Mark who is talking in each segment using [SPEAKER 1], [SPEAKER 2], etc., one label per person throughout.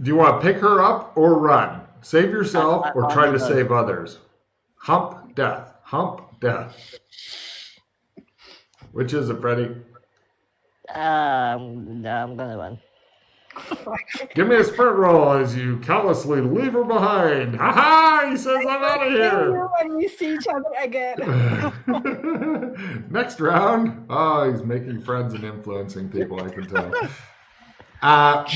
[SPEAKER 1] Do you want to pick her up or run? Save yourself or try to save others? Hump death. Hump death. Which is it, Freddy?
[SPEAKER 2] No, I'm gonna run.
[SPEAKER 1] Give me a sprint roll as you callously leave her behind. Ha ha! He says, I'm out of here.
[SPEAKER 3] When we see each other again.
[SPEAKER 1] Next round. Oh, he's making friends and influencing people, I can tell.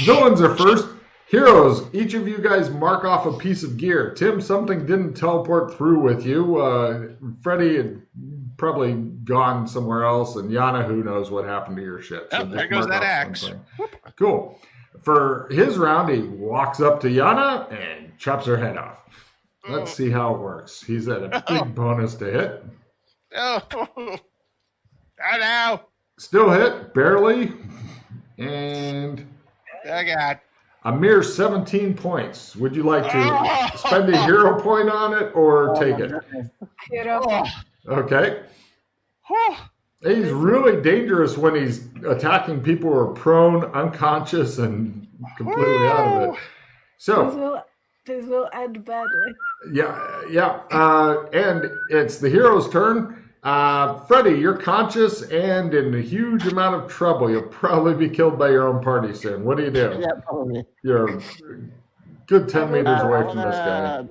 [SPEAKER 1] Villains are first. Heroes, each of you guys mark off a piece of gear. Tim, something didn't teleport through with you. Freddy had probably gone somewhere else, and Yana, who knows what happened to your ship.
[SPEAKER 4] So there goes that axe.
[SPEAKER 1] Cool. For his round, he walks up to Yana and chops her head off. Let's see how it works. He's at a big bonus to hit.
[SPEAKER 4] Oh, no.
[SPEAKER 1] Still hit, barely. And
[SPEAKER 4] I got
[SPEAKER 1] a mere 17 points. Would you like to spend a hero point on it or take it?
[SPEAKER 3] Hero.
[SPEAKER 1] Okay. He's really dangerous when he's attacking people who are prone, unconscious, and completely out of it. So
[SPEAKER 3] this will end badly.
[SPEAKER 1] yeah. And it's the hero's turn. Freddy, you're conscious and in a huge amount of trouble. You'll probably be killed by your own party soon. What do you do?
[SPEAKER 2] Yeah, probably.
[SPEAKER 1] You're a good 10 meters away from this guy.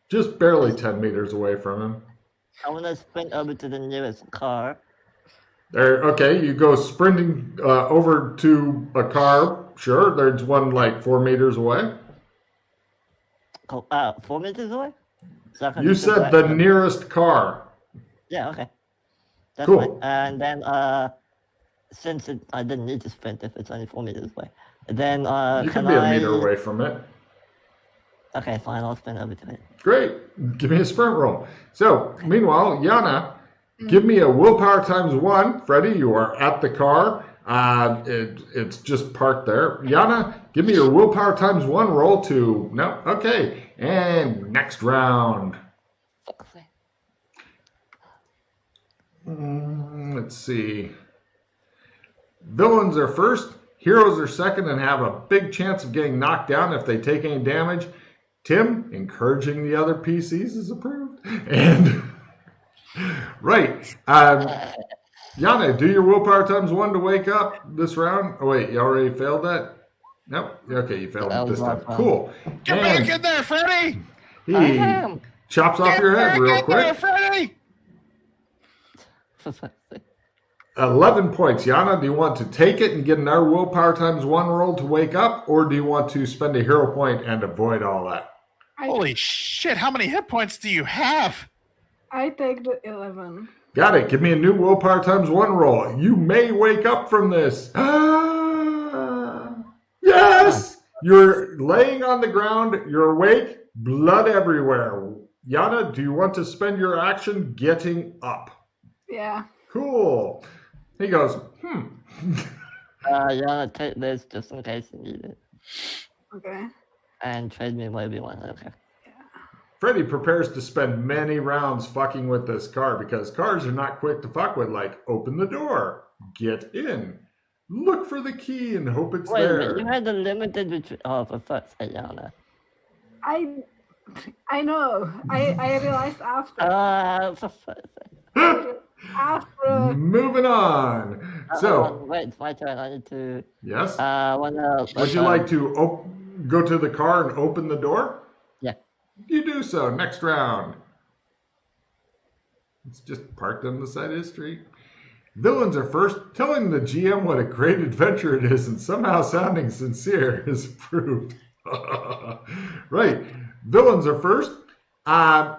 [SPEAKER 1] Just barely 10 meters away from him.
[SPEAKER 2] I want to sprint over to the nearest car.
[SPEAKER 1] There. Okay, you go sprinting over to a car. Sure, there's one like 4 meters away.
[SPEAKER 2] 4 meters away? So
[SPEAKER 1] You said the nearest car.
[SPEAKER 2] Yeah, okay. That's
[SPEAKER 1] Cool.
[SPEAKER 2] fine. And then, since I didn't need to sprint if it's only 4 meters away, then
[SPEAKER 1] You can be a meter away from it.
[SPEAKER 2] Okay, fine. I'll sprint over to it.
[SPEAKER 1] Great. Give me a sprint roll. So, meanwhile, Yana, give me a willpower times 1. Freddy, you are at the car. It's just parked there. Yana, give me your willpower times 1 roll to... No, okay. And next round. Let's see. Villains are first. Heroes are second and have a big chance of getting knocked down if they take any damage. Tim, encouraging the other PCs is approved. And, right. Yana, do your willpower times 1 to wake up this round. Oh, wait, you already failed that? Nope. Okay, you failed it this time. Cool.
[SPEAKER 4] Get back in there, Freddy!
[SPEAKER 1] He chops off your head real quick.
[SPEAKER 4] There, Freddy!
[SPEAKER 1] 11 points. Yana, do you want to take it and get another willpower times 1 roll to wake up, or do you want to spend a hero point and avoid all that?
[SPEAKER 4] Holy shit, how many hit points do you have?
[SPEAKER 3] I take the 11.
[SPEAKER 1] Got it. Give me a new willpower times 1 roll. You may wake up from this. Yes! You're laying on the ground. You're awake. Blood everywhere. Yana, do you want to spend your action getting up?
[SPEAKER 3] Yeah.
[SPEAKER 1] Cool. He goes,
[SPEAKER 2] Yeah, take this just in case you need it.
[SPEAKER 3] Okay.
[SPEAKER 2] And trade me whatever you want. Okay.
[SPEAKER 1] Freddy prepares to spend many rounds fucking with this car because cars are not quick to fuck with, like open the door, get in, look for the key and hope it's
[SPEAKER 2] Wait,
[SPEAKER 1] there.
[SPEAKER 2] You had a limited retreat. Oh, for fuck's sake, Yana.
[SPEAKER 3] I know. I realized after.
[SPEAKER 2] For fuck's sake.
[SPEAKER 3] After.
[SPEAKER 1] Moving on. So,
[SPEAKER 2] wait, it's my turn. I need to.
[SPEAKER 1] Yes.
[SPEAKER 2] Would
[SPEAKER 1] you like to go to the car and open the door?
[SPEAKER 2] Yeah.
[SPEAKER 1] You do so. Next round. It's just parked on the side of the street. Villains are first. Telling the GM what a great adventure it is and somehow sounding sincere is approved. Right. Villains are first.
[SPEAKER 4] Am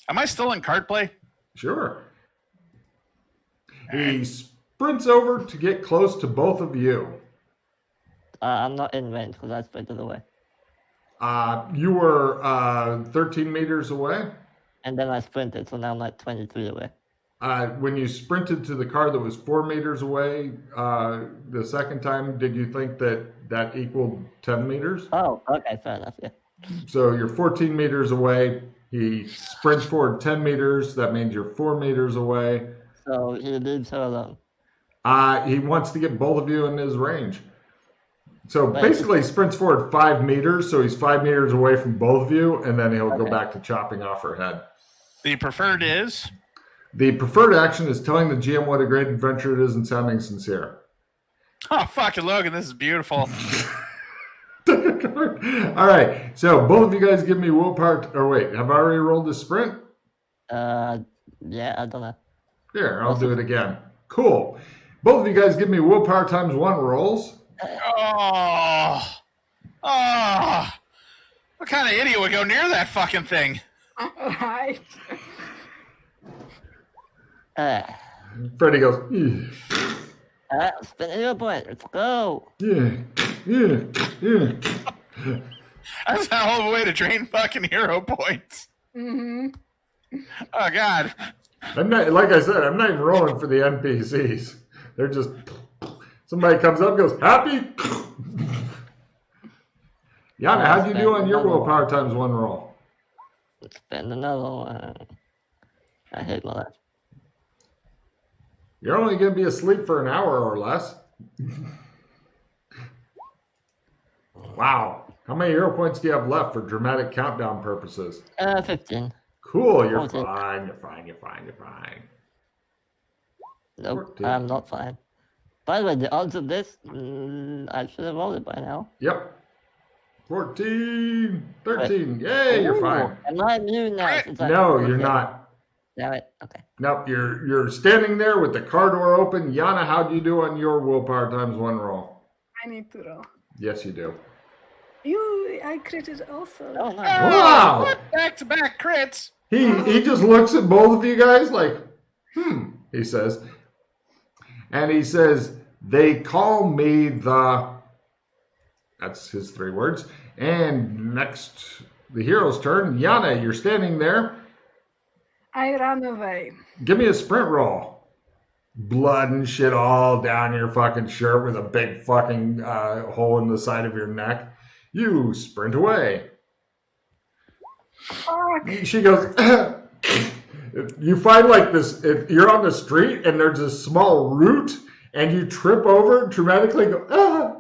[SPEAKER 4] I still in card play?
[SPEAKER 1] Sure. He sprints over to get close to both of you.
[SPEAKER 2] I'm not in range because I sprinted away.
[SPEAKER 1] You were 13 meters away.
[SPEAKER 2] And then I sprinted, so now I'm like 23 away.
[SPEAKER 1] When you sprinted to the car that was 4 meters away the second time, did you think that equaled 10 meters?
[SPEAKER 2] Oh, okay, fair enough, yeah.
[SPEAKER 1] So you're 14 meters away. He sprints forward 10 meters. That means you're 4 meters away.
[SPEAKER 2] So he leaves her alone.
[SPEAKER 1] He wants to get both of you in his range. So
[SPEAKER 2] Right.
[SPEAKER 1] basically, he sprints forward 5 meters, so he's 5 meters away from both of you, and then he'll go
[SPEAKER 2] Okay.
[SPEAKER 1] back to chopping off her head.
[SPEAKER 4] The preferred is.
[SPEAKER 1] The preferred action is telling the GM what a great adventure it is and sounding sincere.
[SPEAKER 4] Oh, fucking Logan, this is beautiful.
[SPEAKER 1] All right, so both of you guys give me willpower. Or wait, have I already rolled the sprint?
[SPEAKER 2] Yeah, I don't know.
[SPEAKER 1] Here, I'll do it again. Cool. Both of you guys give me willpower times 1 rolls.
[SPEAKER 4] Oh. What kind of idiot would go near that fucking thing?
[SPEAKER 3] Right.
[SPEAKER 1] Freddie goes, yeah,
[SPEAKER 2] Spin a hero point. Let's go.
[SPEAKER 1] yeah.
[SPEAKER 4] That's a hell of a way to drain fucking hero points.
[SPEAKER 3] Mm-hmm.
[SPEAKER 4] Oh, God.
[SPEAKER 1] I'm not, like I said, I'm not even rolling for the NPCs. They're just, somebody comes up and goes, happy? Yana, how'd you do on your willpower times 1 roll?
[SPEAKER 2] Let's spend another one. I hate my life.
[SPEAKER 1] You're only going to be asleep for an hour or less. Wow. How many hero points do you have left for dramatic countdown purposes?
[SPEAKER 2] 15.
[SPEAKER 1] Cool, you're
[SPEAKER 2] 14.
[SPEAKER 1] fine, you're fine.
[SPEAKER 2] Nope,
[SPEAKER 1] 14.
[SPEAKER 2] I'm not fine. By the way, the odds of this, I should have rolled it by now.
[SPEAKER 1] Yep. 14, 13. Yay, you're fine.
[SPEAKER 2] Am I immune now? Since
[SPEAKER 1] No, you're not.
[SPEAKER 2] Damn it. Okay.
[SPEAKER 1] Nope, you're standing there with the car door open. Yana, how do you do on your willpower times 1 roll?
[SPEAKER 3] I need to roll.
[SPEAKER 1] Yes, you do.
[SPEAKER 3] I critted also.
[SPEAKER 2] Oh, nice.
[SPEAKER 1] Wow.
[SPEAKER 4] Back-to-back crits.
[SPEAKER 1] He just looks at both of you guys like, he says. And he says, they call me the... That's his 3 words. And next, the hero's turn. Yana, you're standing there.
[SPEAKER 3] I ran away.
[SPEAKER 1] Give me a sprint roll. Blood and shit all down your fucking shirt with a big fucking hole in the side of your neck. You sprint away.
[SPEAKER 3] Fuck.
[SPEAKER 1] She goes, you find like this, if you're on the street and there's a small root and you trip over and dramatically go, ah.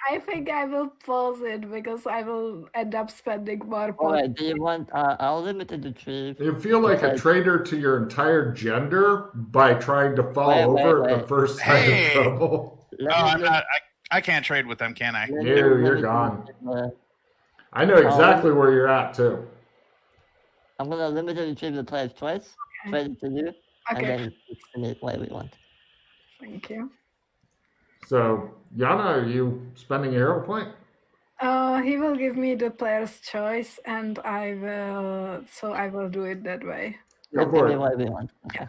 [SPEAKER 3] I think I will pause it because I will end up spending more points.
[SPEAKER 2] Alright, do you want, I'll limit it to 3.
[SPEAKER 1] You feel like a traitor to your entire gender by trying to fall over at the first sign
[SPEAKER 4] Hey.
[SPEAKER 1] of trouble.
[SPEAKER 4] No, I'm not. I can't trade with them, can I?
[SPEAKER 1] You're gone. I know exactly where you're at, too.
[SPEAKER 2] I'm going to limit it to the player's choice. Trade it to you. And
[SPEAKER 3] Okay.
[SPEAKER 2] then spin it whatever you want.
[SPEAKER 3] Thank you.
[SPEAKER 1] So, Yana, are you spending a hero point?
[SPEAKER 3] He will give me the player's choice, and I will do it that way.
[SPEAKER 1] Go
[SPEAKER 2] Give
[SPEAKER 1] for
[SPEAKER 2] me
[SPEAKER 1] it.
[SPEAKER 2] whatever you want. Okay.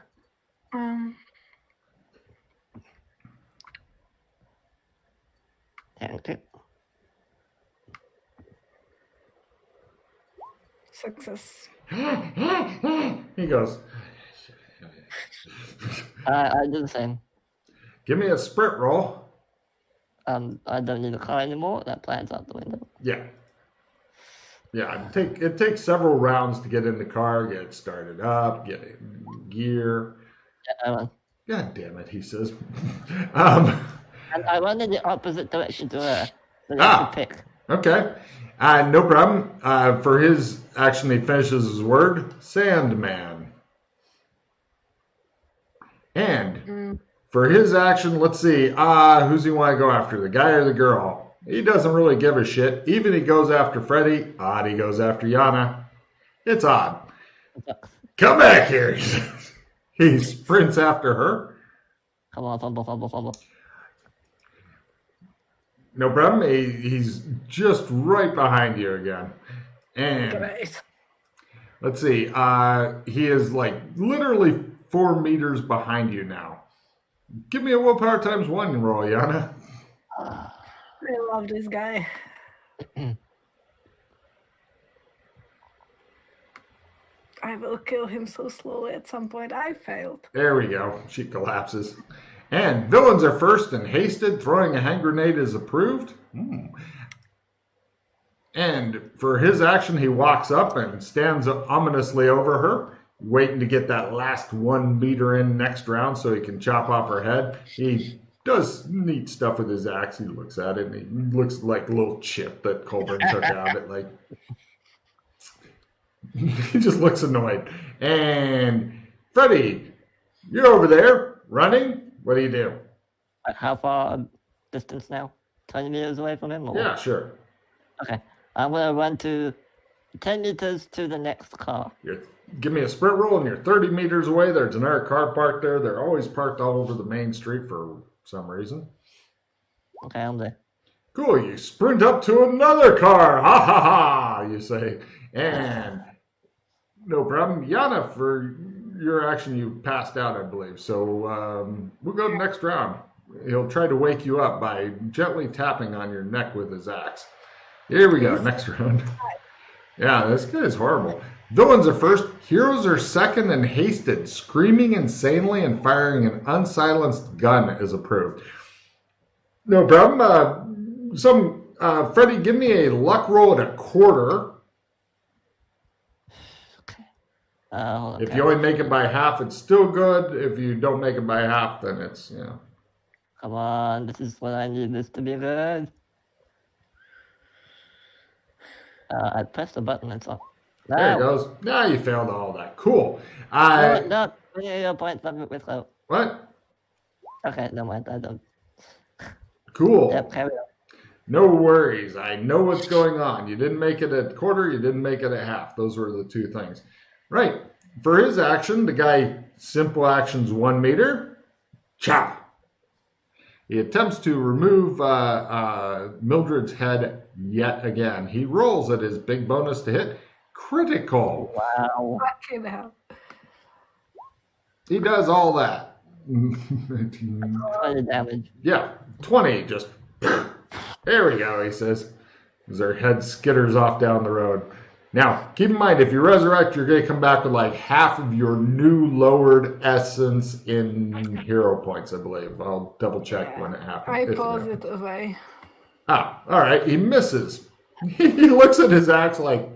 [SPEAKER 2] Thank you.
[SPEAKER 3] Success.
[SPEAKER 1] He goes,
[SPEAKER 2] I do the same.
[SPEAKER 1] give me a sprint roll.
[SPEAKER 2] I don't need a car anymore. That plan's out the window.
[SPEAKER 1] Yeah. Yeah, it takes several rounds to get in the car, get it started up, get it in gear.
[SPEAKER 2] Yeah, I run.
[SPEAKER 1] God damn it, he says.
[SPEAKER 2] And I run in the opposite direction to her. So you have to pick.
[SPEAKER 1] Okay. No problem. For his action, he finishes his word, Sandman. And for his action, let's see, who's he want to go after, the guy or the girl? He doesn't really give a shit. Even he goes after Freddy. Odd, he goes after Yana. It's odd. Come back here. He sprints after her.
[SPEAKER 2] Come on, fumble.
[SPEAKER 1] No problem. He's just right behind you again. And
[SPEAKER 3] Great.
[SPEAKER 1] let's see. He is like literally 4 meters behind you now. Give me a willpower times 1 roll, Yana.
[SPEAKER 3] I love this guy. I will kill him so slowly at some point. I failed.
[SPEAKER 1] There we go. She collapses. And villains are first and hasted. Throwing a hand grenade is approved. And for his action, he walks up and stands ominously over her, waiting to get that last 1 meter in next round so he can chop off her head. He does neat stuff with his axe. He looks at it, and he looks like a little chip that Colburn took out. It like he just looks annoyed. And Freddy, you're over there running. What do you do?
[SPEAKER 2] How far distance now? 20 meters away from him? Or?
[SPEAKER 1] Yeah, sure.
[SPEAKER 2] Okay. I'm going to run to 10 meters to the next car.
[SPEAKER 1] Give me a sprint roll, and you're 30 meters away. There's another car parked there. They're always parked all over the main street for some reason.
[SPEAKER 2] Okay, I'm there.
[SPEAKER 1] Cool. You sprint up to another car. Ha ha ha, you say. And no problem. Yana, for your action, you passed out, I believe. So we'll go to the next round. He'll try to wake you up by gently tapping on your neck with his axe. Here we go. Next round. Yeah, this guy is horrible. Villains are first, heroes are second, and hasted. Screaming insanely and firing an unsilenced gun is approved. No problem. Freddy, give me a luck roll at a quarter.
[SPEAKER 2] Okay.
[SPEAKER 1] If you only make it by half, it's still good. If you don't make it by half, then it's, you know.
[SPEAKER 2] Come on, this is what I need this to be good. I pressed the button, that's all. No.
[SPEAKER 1] There it goes. Now you failed all that. Cool.
[SPEAKER 2] No, points without.
[SPEAKER 1] What?
[SPEAKER 2] Okay, no mind, I don't.
[SPEAKER 1] Cool.
[SPEAKER 2] Yep, carry on.
[SPEAKER 1] No worries. I know what's going on. You didn't make it at quarter. You didn't make it at half. Those were the two things. Right. For his action, the guy, simple actions 1 meter. Chop. He attempts to remove Mildred's head yet again. He rolls at his big bonus to hit. Critical.
[SPEAKER 2] Wow.
[SPEAKER 3] Fucking hell.
[SPEAKER 1] He does all that.
[SPEAKER 2] 20 damage.
[SPEAKER 1] Yeah, 20. Just there we go, he says, as their head skitters off down the road. Now, keep in mind, if you resurrect, you're going to come back with like half of your new lowered essence in hero points, I believe. I'll double check when it happens.
[SPEAKER 3] I pause it away.
[SPEAKER 1] Ah, all right. He misses. He looks at his axe like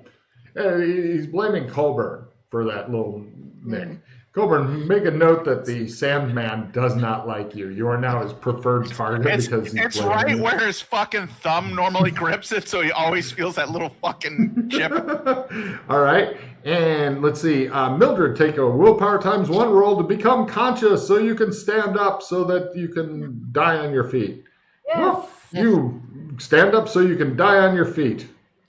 [SPEAKER 1] he's blaming Colburn for that little nick. Colburn, make a note that the Sandman does not like you. You are now his preferred target because
[SPEAKER 4] it's right where his fucking thumb normally grips it, so he always feels that little fucking chip.
[SPEAKER 1] All right, and let's see. Mildred, take a willpower times 1 roll to become conscious, so you can stand up, so that you can die on your feet.
[SPEAKER 3] Yes.
[SPEAKER 1] Well, you stand up so you can die on your feet.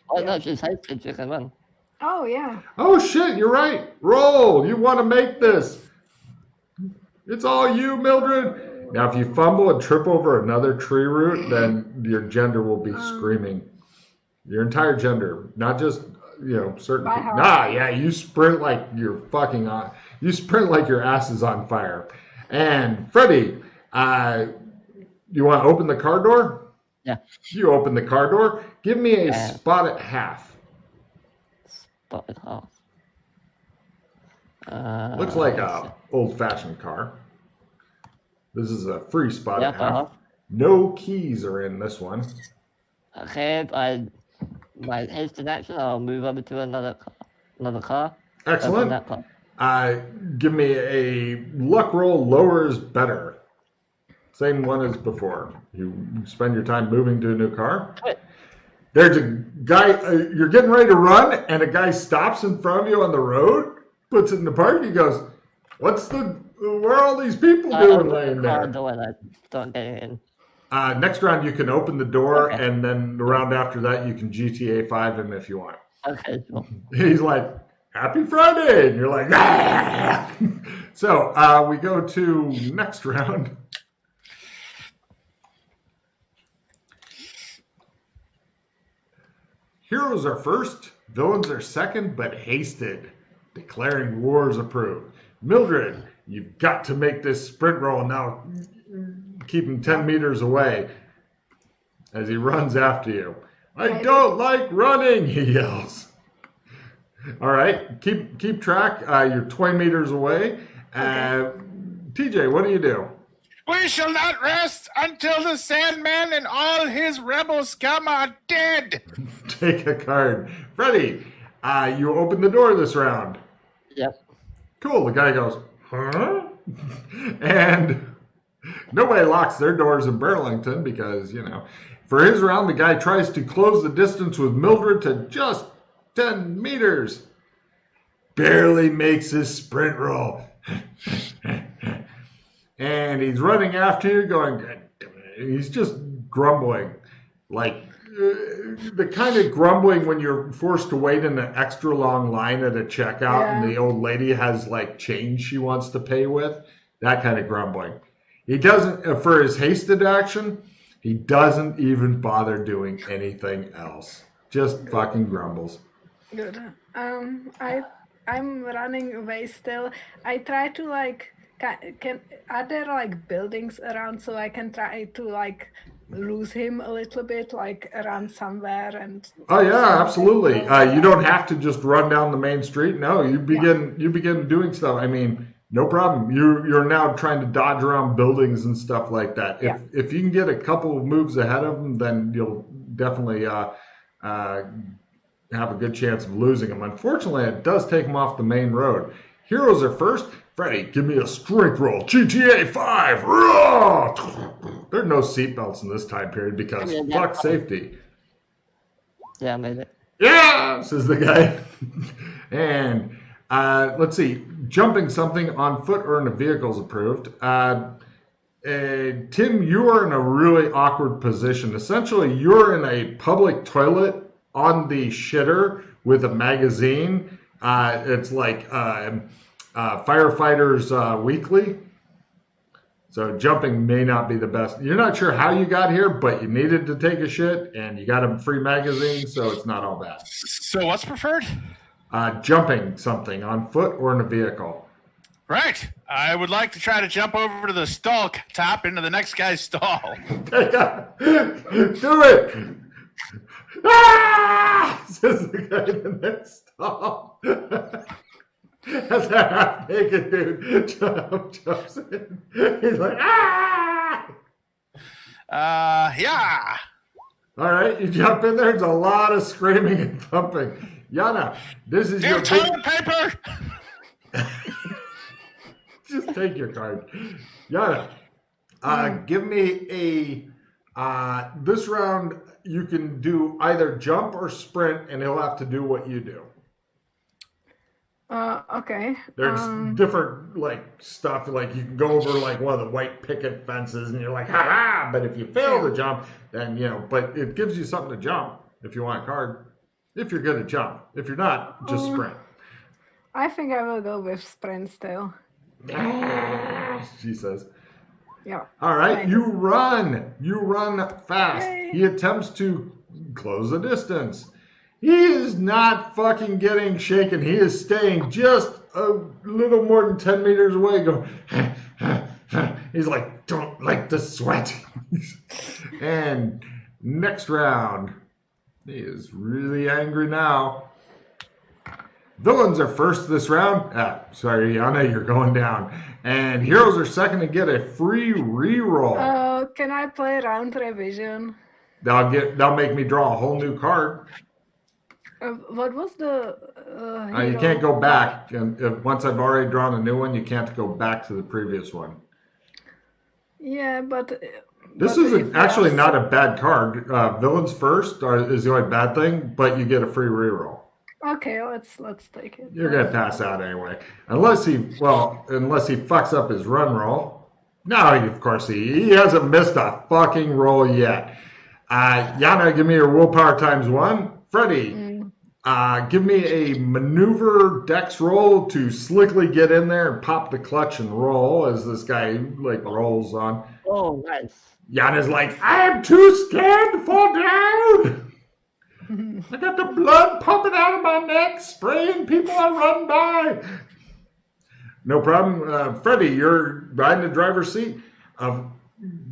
[SPEAKER 2] Oh, no, she's hasted, she can run.
[SPEAKER 3] Oh, yeah.
[SPEAKER 1] Oh shit, you're right. Roll. You want to make this. It's all you, Mildred. Now, if you fumble and trip over another tree root, then your gender will be screaming. Your entire gender, not just, certain people. Nah, yeah, you sprint like you're fucking on. You sprint like your ass is on fire. And Freddy, you want to open the car door?
[SPEAKER 2] Yeah.
[SPEAKER 1] You open the car door. Give me a spot at half.
[SPEAKER 2] Spot at half.
[SPEAKER 1] Looks like a old-fashioned car. This is a free spot at half. No keys are in this one.
[SPEAKER 2] Okay, my hasted action, I'll move over to another car.
[SPEAKER 1] Excellent. Give me a luck roll. Lower is better. Same one as before. You spend your time moving to a new car. There's a guy, you're getting ready to run, and a guy stops in front of you on the road, puts it in the park. He goes, where are all these people doing laying there?
[SPEAKER 2] Don't get in.
[SPEAKER 1] Next round, you can open the door, and then the round after that, you can GTA 5 him if you want.
[SPEAKER 2] Okay, cool.
[SPEAKER 1] He's like, Happy Friday! And you're like, ah! So we go to next round. Heroes are first, villains are second, but hasted. Declaring war is approved. Mildred, you've got to make this sprint roll now. Keep him 10 meters away as he runs after you. I don't like running, he yells. All right, keep track. You're 20 meters away. TJ, what do you do?
[SPEAKER 4] We shall not rest until the Sandman and all his rebel scum are dead.
[SPEAKER 1] Take a card. Freddy, you open the door this round.
[SPEAKER 2] Yep.
[SPEAKER 1] Cool. The guy goes, huh? And Nobody locks their doors in Burlington because, for his round, the guy tries to close the distance with Mildred to just 10 meters. Barely makes his sprint roll. And he's running after you going, he's just grumbling. Like the kind of grumbling when you're forced to wait in an extra long line at a checkout and the old lady has like change she wants to pay with. That kind of grumbling. He doesn't, for his hasted action, he doesn't even bother doing anything else. Just fucking grumbles.
[SPEAKER 3] Good. I'm running away still. I try to like are there like buildings around so I can try to like lose him a little bit, like around somewhere and.
[SPEAKER 1] Oh yeah, absolutely. You don't have to just run down the main street. No, you begin doing stuff. I mean, no problem. You're now trying to dodge around buildings and stuff like that. If you can get a couple of moves ahead of them, then you'll definitely have a good chance of losing them. Unfortunately, it does take them off the main road. Heroes are first. Freddie, give me a strength roll. GTA 5. There are no seatbelts in this time period because fuck safety.
[SPEAKER 2] Yeah, I made it.
[SPEAKER 1] Yeah, says the guy. And let's see. Jumping something on foot or in a vehicle is approved. Tim, you are in a really awkward position. Essentially, you're in a public toilet on the shitter with a magazine. It's like Firefighters Weekly. So jumping may not be the best. You're not sure how you got here, but you needed to take a shit, and you got a free magazine, so it's not all bad.
[SPEAKER 4] So what's preferred?
[SPEAKER 1] Jumping something on foot or in a vehicle.
[SPEAKER 4] Right. I would like to try to jump over to the stall top into the next guy's stall.
[SPEAKER 1] Do it! Ah! Says the guy in the next stall. As a half-naked dude jumps in. He's like, ah!
[SPEAKER 4] Yeah.
[SPEAKER 1] All right, you jump in there. There's a lot of screaming and thumping. Yana, this is your
[SPEAKER 4] toilet paper.
[SPEAKER 1] Just take your card. Yana, give me a. This round, you can do either jump or sprint, and he'll have to do what you do.
[SPEAKER 3] Okay.
[SPEAKER 1] There's different like stuff, like you can go over like one of the white picket fences and you're like, ha ha, but if you fail to jump, then but it gives you something to jump if you want a card. If you're good at jump. If you're not, just sprint.
[SPEAKER 3] I think I will go with sprint still.
[SPEAKER 1] She says.
[SPEAKER 3] Yeah.
[SPEAKER 1] All right, you run fast.
[SPEAKER 3] Yay.
[SPEAKER 1] He attempts to close the distance. He is not fucking getting shaken. He is staying just a little more than 10 meters away. Going, he's like, don't like the sweat. And next round, he is really angry now. Villains are first this round. Sorry, Yana, you're going down. And heroes are second to get a free reroll.
[SPEAKER 3] Can I play round revision?
[SPEAKER 1] They'll make me draw a whole new card.
[SPEAKER 3] What was the
[SPEAKER 1] you can't go back. And once I've already drawn a new one, you can't go back to the previous one.
[SPEAKER 3] Yeah, but
[SPEAKER 1] this is actually not a bad card. Villains first is the only bad thing, but you get a free reroll.
[SPEAKER 3] Okay, let's take it.
[SPEAKER 1] You're gonna pass out anyway, unless he fucks up his run roll. No, of course he hasn't missed a fucking roll yet. Yana, give me your willpower times 1. Freddie. Give me a maneuver dex roll to slickly get in there and pop the clutch and roll as this guy like rolls on.
[SPEAKER 2] Oh, nice.
[SPEAKER 1] Yana's like, I'm too scared to fall down. I got the blood pumping out of my neck, spraying people I run by. No problem. Freddie, you're riding the driver's seat.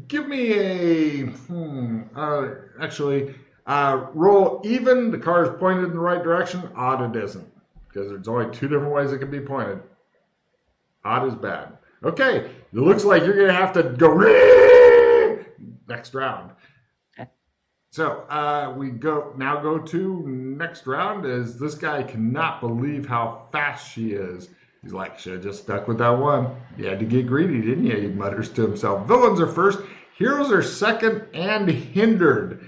[SPEAKER 1] Give me a roll even. The car is pointed in the right direction. Odd it isn't, because there's only 2 different ways it can be pointed. Odd is bad. Okay, it looks like you're going to have to go next round. So we go to next round. As this guy cannot believe how fast she is. He's like, should have just stuck with that one. You had to get greedy, didn't you? He mutters to himself. Villains are first, heroes are second and hindered.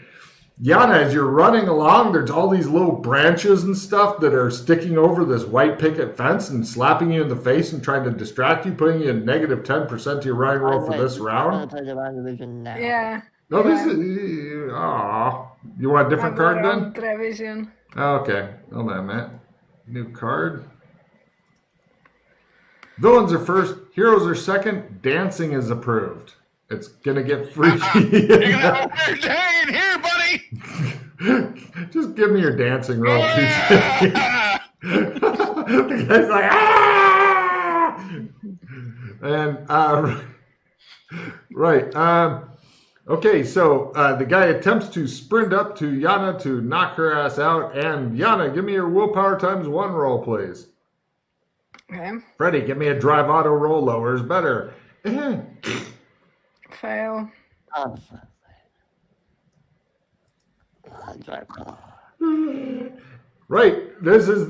[SPEAKER 1] Yana, as you're running along, there's all these little branches and stuff that are sticking over this white picket fence and slapping you in the face and trying to distract you, putting you in negative 10% to your running roll for this round.
[SPEAKER 2] I'm going to play the round division now.
[SPEAKER 3] Yeah.
[SPEAKER 1] No,
[SPEAKER 3] yeah.
[SPEAKER 1] this is... Aw. You want a different
[SPEAKER 3] I'm
[SPEAKER 1] card
[SPEAKER 3] around
[SPEAKER 1] then?
[SPEAKER 3] revision.
[SPEAKER 1] Okay. Hold on a minute. New card. Villains are first, heroes are second, dancing is approved. It's gonna get freaky.
[SPEAKER 4] You're gonna have a weird day in here, buddy.
[SPEAKER 1] Just give me your dancing roll,
[SPEAKER 4] Yeah.
[SPEAKER 1] the guy's like, ah! And right. Okay, so the guy attempts to sprint up to Yana to knock her ass out. And Yana, give me your willpower times 1 roll, please.
[SPEAKER 3] Okay.
[SPEAKER 1] Freddy, give me a drive auto roll. Lower is better.
[SPEAKER 3] Fail.
[SPEAKER 1] Right, this is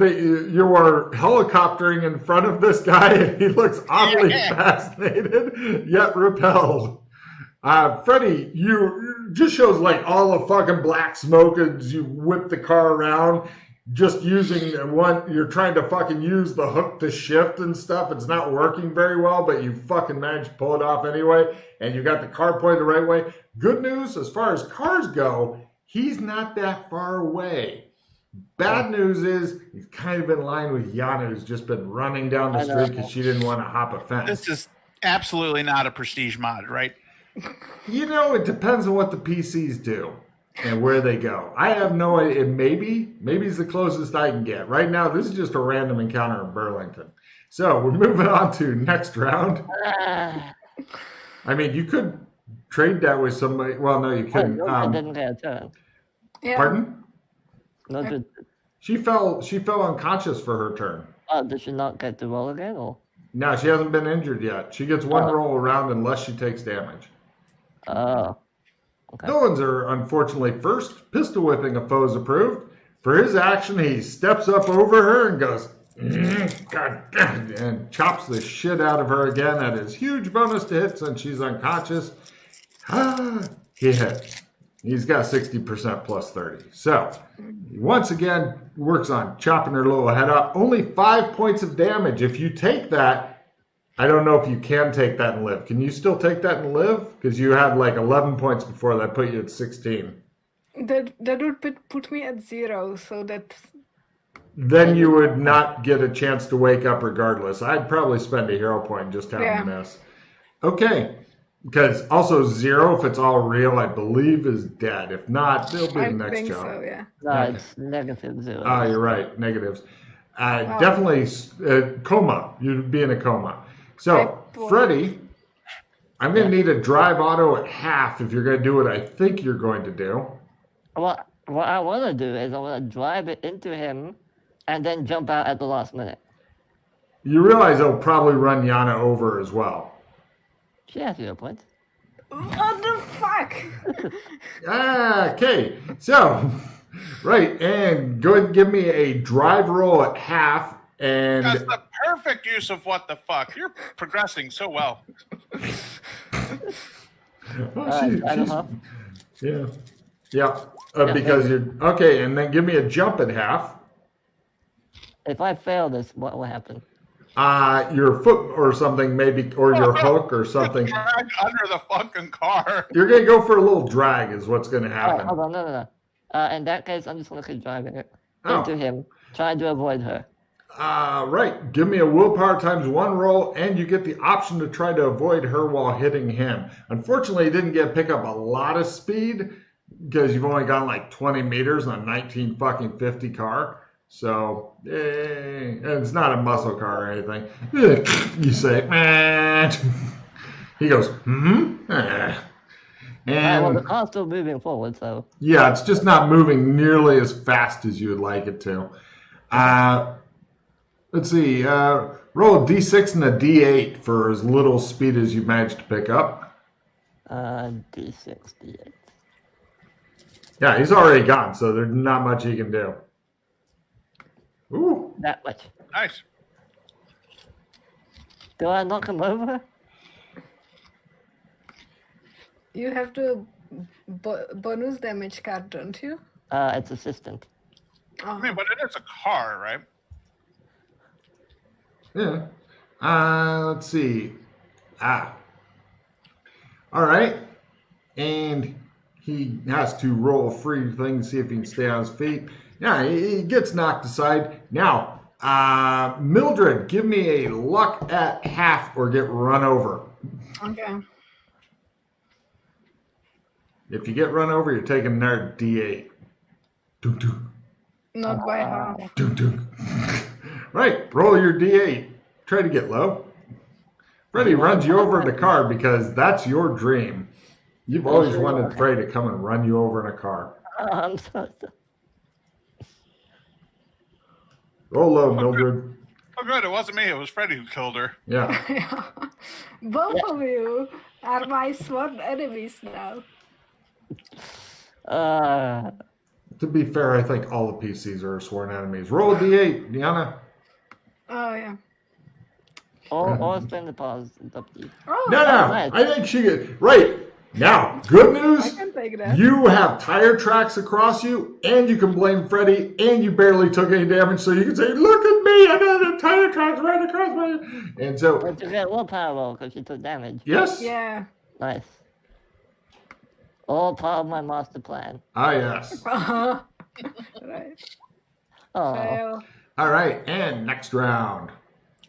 [SPEAKER 1] you are helicoptering in front of this guy, and he looks oddly fascinated yet repelled. Freddy, you just shows like all the fucking black smoke as you whip the car around, just using one. You're trying to fucking use the hook to shift and stuff. It's not working very well, but you fucking managed to pull it off anyway, and you got the car pointed the right way. Good news, as far as cars go, he's not that far away. Bad news is he's kind of in line with Yana, who's just been running down the street because she didn't want to hop a fence.
[SPEAKER 4] This is absolutely not a prestige mod, right?
[SPEAKER 1] You know, it depends on what the PCs do and where they go. I have no idea. Maybe it's the closest I can get. Right now, this is just a random encounter in Burlington. So we're moving on to next round. I mean, you could trade that with somebody. Well, no, you couldn't.
[SPEAKER 2] I didn't get a turn.
[SPEAKER 3] Yeah.
[SPEAKER 1] Pardon?
[SPEAKER 2] No, did,
[SPEAKER 1] She fell unconscious for her turn.
[SPEAKER 2] did she not get the roll again? Or?
[SPEAKER 1] No, she hasn't been injured yet. She gets one roll around unless she takes damage.
[SPEAKER 2] Oh. Okay.
[SPEAKER 1] Villains are unfortunately first. Pistol whipping a foe is approved. For his action, he steps up over her and goes, God damn it," and chops the shit out of her again at his huge bonus to hit since she's unconscious. He hit. He's got 60% plus 30. So, he once again works on chopping her little head up. Only 5 points of damage. If you take that, I don't know if you can take that and live. Can you still take that and live? Because you had like 11 points before that put you at 16.
[SPEAKER 3] That would put me at 0, so that...
[SPEAKER 1] Then you would not get a chance to wake up regardless. I'd probably spend a hero point and just have a miss. Okay. Because also 0, if it's all real, I believe is dead. If not, it'll be the next
[SPEAKER 3] think
[SPEAKER 1] jump.
[SPEAKER 3] so, yeah.
[SPEAKER 2] No,
[SPEAKER 1] Okay.
[SPEAKER 2] it's -0.
[SPEAKER 1] Oh, you're right. Negatives. Definitely coma. You'd be in a coma. So, Freddy, I'm going to need a drive auto at half if you're going to do what I think you're going to do.
[SPEAKER 2] What I want to do is I want to drive it into him and then jump out at the last minute.
[SPEAKER 1] You realize it'll probably run Yana over as well.
[SPEAKER 2] She has 0 points.
[SPEAKER 3] What the fuck?
[SPEAKER 1] Okay. So, right. And go ahead and give me a drive roll at half. And
[SPEAKER 4] That's the perfect use of what the fuck. You're progressing so well.
[SPEAKER 1] Yeah. Because you're okay. And then give me a jump at half.
[SPEAKER 2] If I fail this, what will happen?
[SPEAKER 1] Your foot or something, maybe, or your hook or something.
[SPEAKER 4] Drag under the fucking car.
[SPEAKER 1] You're going to go for a little drag is what's going to
[SPEAKER 2] Oh,
[SPEAKER 1] happen.
[SPEAKER 2] hold on, no. In that case, I'm just going to keep driving it
[SPEAKER 1] Oh.
[SPEAKER 2] into him, trying to avoid her.
[SPEAKER 1] Right. Give me a willpower times 1 roll, and you get the option to try to avoid her while hitting him. Unfortunately, you didn't pick up a lot of speed because you've only gone like 20 meters on a 1950 car. So, and it's not a muscle car or anything. You say, man. He goes, And
[SPEAKER 2] Well, the car's still moving forward, so...
[SPEAKER 1] yeah, it's just not moving nearly as fast as you would like it to. Let's see. Roll a d6 and a d8 for as little speed as you managed to pick up.
[SPEAKER 2] D6, D8.
[SPEAKER 1] Yeah, he's already gone, so there's not much he can do. Ooh.
[SPEAKER 2] That much.
[SPEAKER 4] Nice.
[SPEAKER 2] Do I knock him over?
[SPEAKER 3] You have the bonus damage card, don't you?
[SPEAKER 2] It's assistant.
[SPEAKER 4] I mean, but it is a car, right?
[SPEAKER 1] Yeah. Let's see. All right. And he has to roll a free thing to see if he can stay on his feet. Yeah, he gets knocked aside. Now, Mildred, give me a luck at half or get run over.
[SPEAKER 3] Okay.
[SPEAKER 1] If you get run over, you're taking another D8. Dunk, dunk,
[SPEAKER 3] Not by half.
[SPEAKER 1] dunk, dunk. Right, roll your D8. Try to get low. Freddy runs you over in the car because that's your dream. You've always wanted Freddy to come and run you over in a car.
[SPEAKER 2] I'm so
[SPEAKER 1] Roll low, Mildred.
[SPEAKER 4] Oh, good. It wasn't me. It was Freddy who killed her.
[SPEAKER 1] Yeah.
[SPEAKER 3] Both of you are my sworn enemies now.
[SPEAKER 1] To be fair, I think all the PCs are sworn enemies. Roll a D8, Deanna.
[SPEAKER 3] Oh, yeah.
[SPEAKER 2] or spend the pause. It's up to you.
[SPEAKER 3] Oh,
[SPEAKER 1] No,
[SPEAKER 2] nice.
[SPEAKER 1] I think she gets right. Now, good
[SPEAKER 3] I
[SPEAKER 1] news.
[SPEAKER 3] can take that.
[SPEAKER 1] You have tire tracks across you, and you can blame Freddy, and you barely took any damage, so you can say, "Look at me! I got the tire tracks right across my." And so,
[SPEAKER 2] But you get willpower roll because you took damage.
[SPEAKER 1] yes.
[SPEAKER 3] Yeah.
[SPEAKER 2] Nice. All part of my master plan.
[SPEAKER 1] Ah, yes.
[SPEAKER 3] Uh-huh. Right.
[SPEAKER 2] Oh,
[SPEAKER 3] Fail.
[SPEAKER 1] All right, and next round.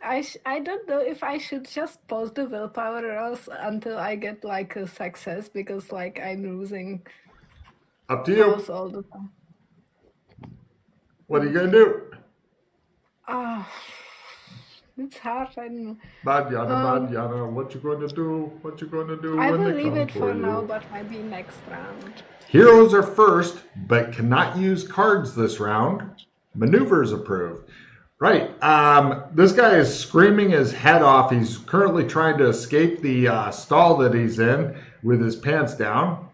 [SPEAKER 3] I don't know if I should just pause the willpower rolls until I get like a success because like I'm losing
[SPEAKER 1] Up to you.
[SPEAKER 3] those all the time.
[SPEAKER 1] What are you gonna do?
[SPEAKER 3] Ah, it's hard. I don't know.
[SPEAKER 1] Bad Yana, what you gonna do? What you gonna do
[SPEAKER 3] I
[SPEAKER 1] when
[SPEAKER 3] will
[SPEAKER 1] they
[SPEAKER 3] leave
[SPEAKER 1] come
[SPEAKER 3] it for
[SPEAKER 1] you?
[SPEAKER 3] now, but maybe next round.
[SPEAKER 1] Heroes are first, but cannot use cards this round. Maneuvers approved. Right. This guy is screaming his head off. He's currently trying to escape the stall that he's in with his pants down.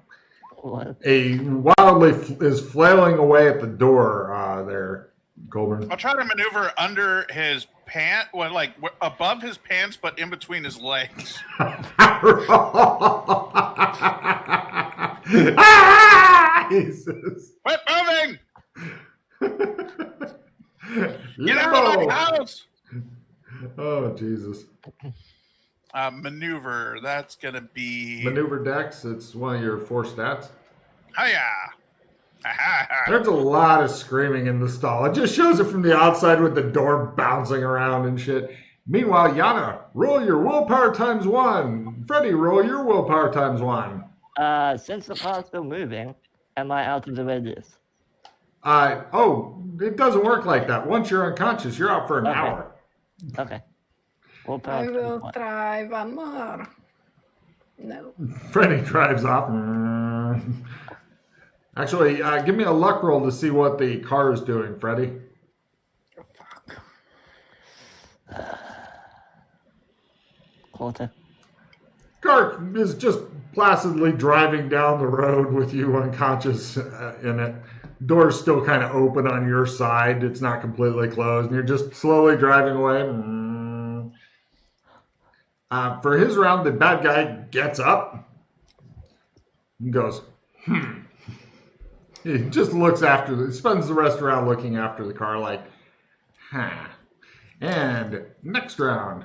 [SPEAKER 2] what?
[SPEAKER 1] A wildly is flailing away at the door there, Goldberg.
[SPEAKER 4] I'll try to maneuver under his pant, well, like above his pants, but in between his legs.
[SPEAKER 1] Jesus.
[SPEAKER 4] Quit moving! Get out of
[SPEAKER 1] Limbo.
[SPEAKER 4] my house!
[SPEAKER 1] Oh, Jesus.
[SPEAKER 4] Maneuver. That's gonna be.
[SPEAKER 1] Maneuver Dex, it's one of your 4 stats.
[SPEAKER 4] Hiya! Ha-ha-ha.
[SPEAKER 1] There's a lot of screaming in the stall. It just shows it from the outside with the door bouncing around and shit. Meanwhile, Yana, roll your willpower times 1. Freddy, roll your willpower times 1.
[SPEAKER 2] Since the car's still moving, am I out of the radius?
[SPEAKER 1] It doesn't work like that. Once you're unconscious, you're out for an
[SPEAKER 2] Okay.
[SPEAKER 1] hour.
[SPEAKER 2] Okay. Willpower
[SPEAKER 3] I
[SPEAKER 2] times
[SPEAKER 3] will
[SPEAKER 2] one.
[SPEAKER 3] try one more. No.
[SPEAKER 1] Freddy drives off. Actually, give me a luck roll to see what the car is doing, Freddy.
[SPEAKER 2] Quarter.
[SPEAKER 1] Car is just placidly driving down the road with you unconscious in it. Door's still kind of open on your side. It's not completely closed. And you're just slowly driving away. For his round, the bad guy gets up and goes, He just looks after, spends the rest around looking after the car like, huh. And next round.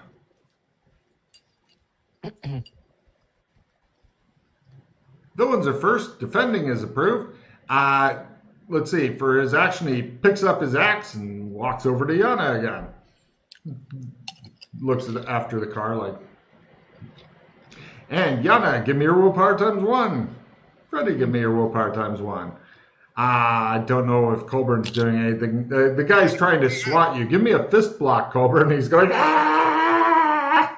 [SPEAKER 1] Villains are first. Defending is approved. Let's see. For his action, he picks up his axe and walks over to Yana again. Looks after the car like. And Yana, give me your willpower times 1. Freddy, give me your willpower times 1. I don't know if Colburn's doing anything. The guy's trying to swat you. Give me a fist block, Colburn. He's going, ah!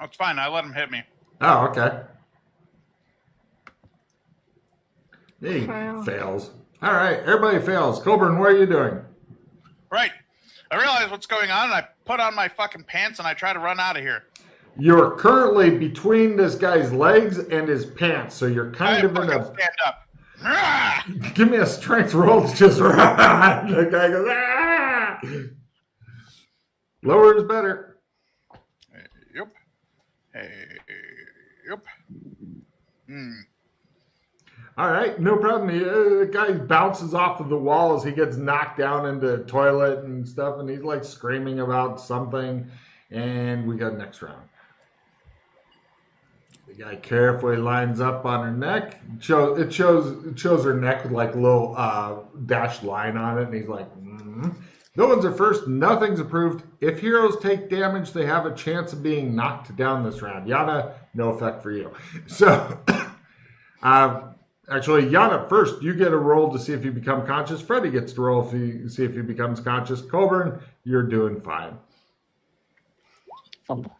[SPEAKER 4] That's fine. I let him hit me.
[SPEAKER 1] Oh, okay. He
[SPEAKER 3] Fail.
[SPEAKER 1] fails. All right, everybody fails. Colburn, what are you doing?
[SPEAKER 4] Right. I realize what's going on, and I put on my fucking pants, and I try to run out of here.
[SPEAKER 1] You're currently between this guy's legs and his pants, so you're
[SPEAKER 4] I
[SPEAKER 1] kind of in
[SPEAKER 4] fucking
[SPEAKER 1] a...
[SPEAKER 4] stand up. Ah!
[SPEAKER 1] Give me a strength roll to just... The guy goes, ah! Lower is better.
[SPEAKER 4] Hey, yep.
[SPEAKER 1] All right, no problem. The guy bounces off of the wall as he gets knocked down into the toilet and stuff, and he's like screaming about something. And we got next round. The guy carefully lines up on her neck. It shows her neck with like a little dashed line on it, and he's like, Villains are first. Nothing's approved. If heroes take damage, they have a chance of being knocked down this round. Yana, no effect for you. So, actually, Yana, first, you get a roll to see if you become conscious. Freddy gets to roll to see if he becomes conscious. Colburn, you're doing fine.
[SPEAKER 2] Fumble.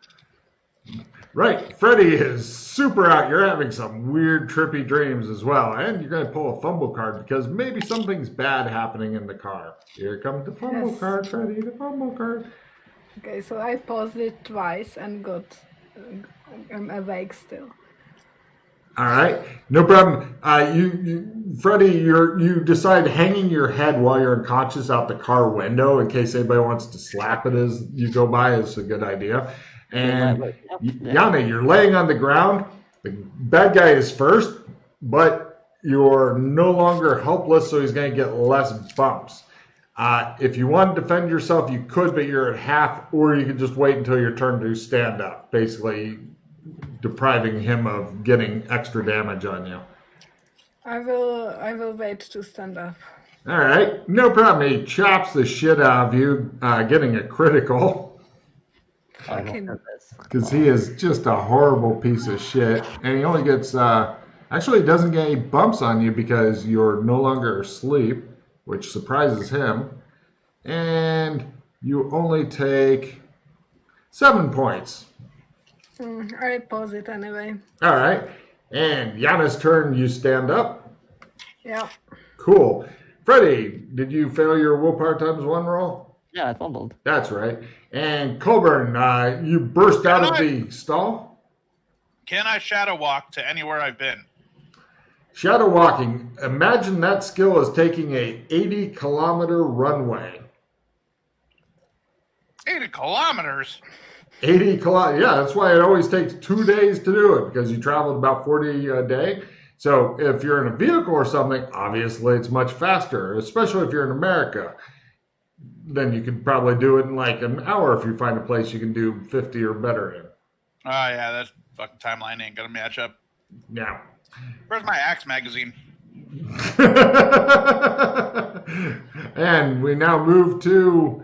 [SPEAKER 1] Right, Freddy is super out. You're having some weird, trippy dreams as well. And you're going to pull a fumble card because maybe something's bad happening in the car. Here comes the fumble card, Freddy, the fumble card.
[SPEAKER 3] Okay, so I paused it twice and got I'm awake still.
[SPEAKER 1] All right, no problem. Freddy, you decide hanging your head while you're unconscious out the car window in case anybody wants to slap it as you go by is a good idea. And Yana, you're laying on the ground. The bad guy is first, but you're no longer helpless, so he's going to get less bumps. If you want to defend yourself, you could, but you're at half, or you could just wait until your turn to stand up, basically depriving him of getting extra damage on you.
[SPEAKER 3] I will wait to stand up.
[SPEAKER 1] All right, no problem. He chops the shit out of you, getting a critical. Because he is just a horrible piece of shit. And he only gets, actually doesn't get any bumps on you because you're no longer asleep, which surprises him. And you only take 7 points.
[SPEAKER 3] I pause it anyway.
[SPEAKER 1] All right. And Yana's turn, you stand up.
[SPEAKER 3] Yeah.
[SPEAKER 1] Cool. Freddy, did you fail your willpower times 1 roll?
[SPEAKER 2] Yeah, I fumbled.
[SPEAKER 1] That's right. And Colburn, you burst out of the stall.
[SPEAKER 4] Can I shadow walk to anywhere I've been?
[SPEAKER 1] Shadow walking. Imagine that skill is taking a 80-kilometer runway.
[SPEAKER 4] 80 kilometers?
[SPEAKER 1] 80 kilometers. Yeah, that's why it always takes 2 days to do it because you traveled about 40 a day. So if you're in a vehicle or something, obviously it's much faster, especially if you're in America. Then you could probably do it in like an hour if you find a place you can do 50 or better in.
[SPEAKER 4] Oh, yeah, that fucking timeline ain't gonna match up.
[SPEAKER 1] Yeah.
[SPEAKER 4] Where's my Axe magazine?
[SPEAKER 1] And we now move to,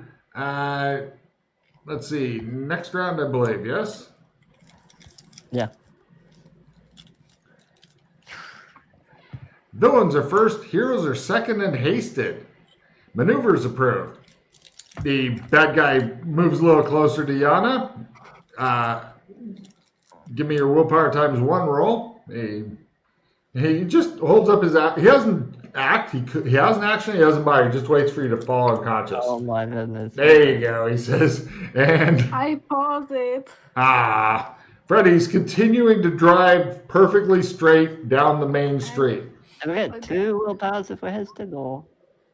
[SPEAKER 1] let's see, next round, I believe, yes?
[SPEAKER 2] Yeah.
[SPEAKER 1] Villains are first, heroes are second and hasted. Maneuvers approved. The bad guy moves a little closer to Yana. Give me your willpower times 1 roll. He just holds up his act. He doesn't act. He has an action. He doesn't bite. He just waits for you to fall unconscious.
[SPEAKER 2] Oh my goodness.
[SPEAKER 1] There you go, he says. And
[SPEAKER 3] I pause it.
[SPEAKER 1] Freddy's continuing to drive perfectly straight down the main street.
[SPEAKER 2] And we get 2 willpowers if we're hasted, or?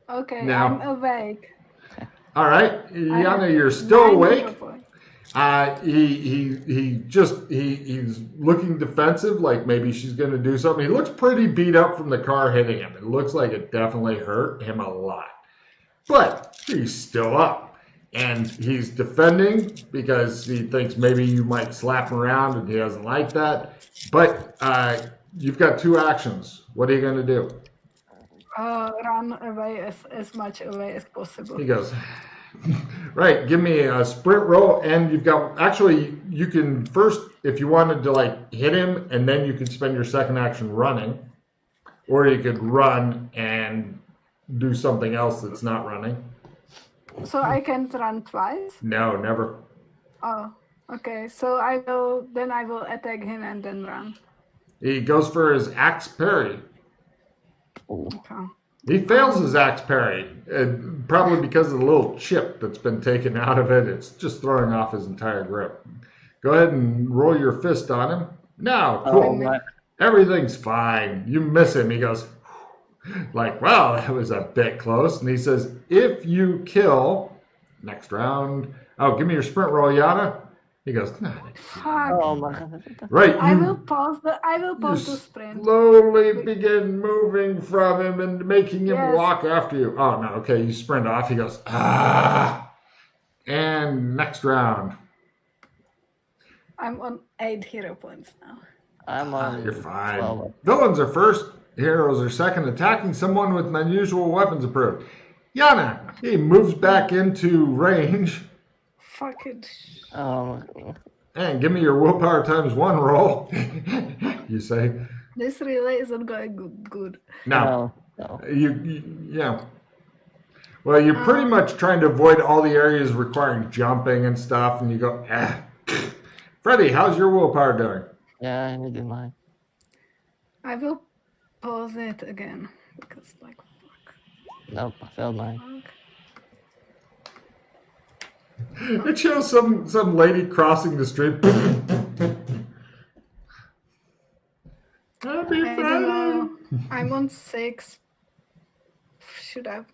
[SPEAKER 3] Okay,
[SPEAKER 1] Now.
[SPEAKER 3] I'm awake.
[SPEAKER 1] All right, Yana, you're still awake. He's looking defensive, like maybe she's going to do something. He looks pretty beat up from the car hitting him. It looks like it definitely hurt him a lot. But he's still up. And he's defending because he thinks maybe you might slap him around and he doesn't like that. But you've got 2 actions. What are you going to do?
[SPEAKER 3] Run away as much away as possible.
[SPEAKER 1] He goes, right, give me a sprint roll, and you've got, actually, you can first, if you wanted to, like, hit him, and then you could spend your second action running, or you could run and do something else that's not running.
[SPEAKER 3] So I can't run twice?
[SPEAKER 1] No, never.
[SPEAKER 3] Oh, okay. So I will attack him and then run.
[SPEAKER 1] He goes for his axe parry.
[SPEAKER 3] Okay.
[SPEAKER 1] He fails his axe parry, probably because of the little chip that's been taken out of it. It's just throwing off his entire grip. Go ahead and roll your fist on him. No, cool. Everything's fine. You miss him. He goes, like, wow, that was a bit close. And he says, if you kill, next round. Oh, give me your sprint roll, Yana. He goes, nah.
[SPEAKER 3] Fuck.
[SPEAKER 2] Oh my god.
[SPEAKER 1] Right.
[SPEAKER 3] I will pause the sprint.
[SPEAKER 1] Slowly begin moving from him and making him
[SPEAKER 3] Yes.
[SPEAKER 1] walk after you. Oh, no. Okay. You sprint off. He goes, ah. And next round.
[SPEAKER 3] I'm on 8 hero points now.
[SPEAKER 2] I'm on.
[SPEAKER 1] You're fine.
[SPEAKER 2] 12.
[SPEAKER 1] Villains are first. Heroes are second. Attacking someone with unusual weapons approved. Yana, he moves back into range.
[SPEAKER 3] Fuck it.
[SPEAKER 1] And give me your willpower times 1 roll. You say.
[SPEAKER 3] This really isn't going good.
[SPEAKER 1] No.
[SPEAKER 2] No.
[SPEAKER 1] Yeah. Well, you're pretty much trying to avoid all the areas requiring jumping and stuff, and you go, ah. Freddy, how's your willpower doing?
[SPEAKER 2] Yeah, I do mine.
[SPEAKER 3] I will pause it again because, like, fuck.
[SPEAKER 2] Nope, I failed mine.
[SPEAKER 1] It shows some lady crossing the street. Happy
[SPEAKER 3] I don't know. I'm on 6. Should I?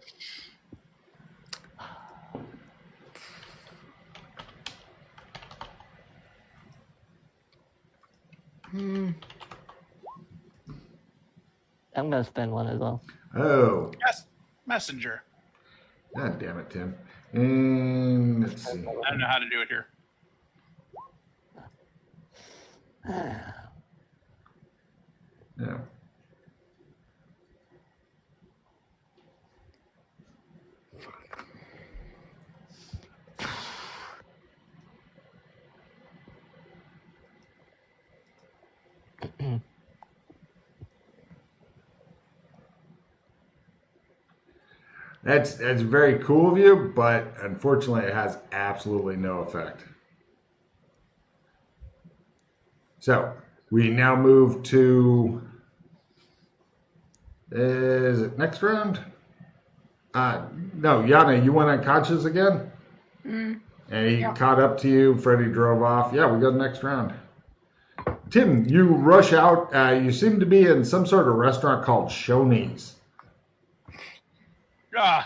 [SPEAKER 2] I'm gonna spend one as well.
[SPEAKER 1] Oh.
[SPEAKER 4] Yes, messenger.
[SPEAKER 1] God damn it, Tim. And let's see.
[SPEAKER 4] I don't know how to do it here.
[SPEAKER 1] Yeah. That's very cool of you, but unfortunately it has absolutely no effect. So we now move to, is it next round? No, Yana, you went unconscious again? And he caught up to you. Freddy drove off. Yeah, we go next round. Tim, you rush out. You seem to be in some sort of restaurant called Shoney's.
[SPEAKER 4] God.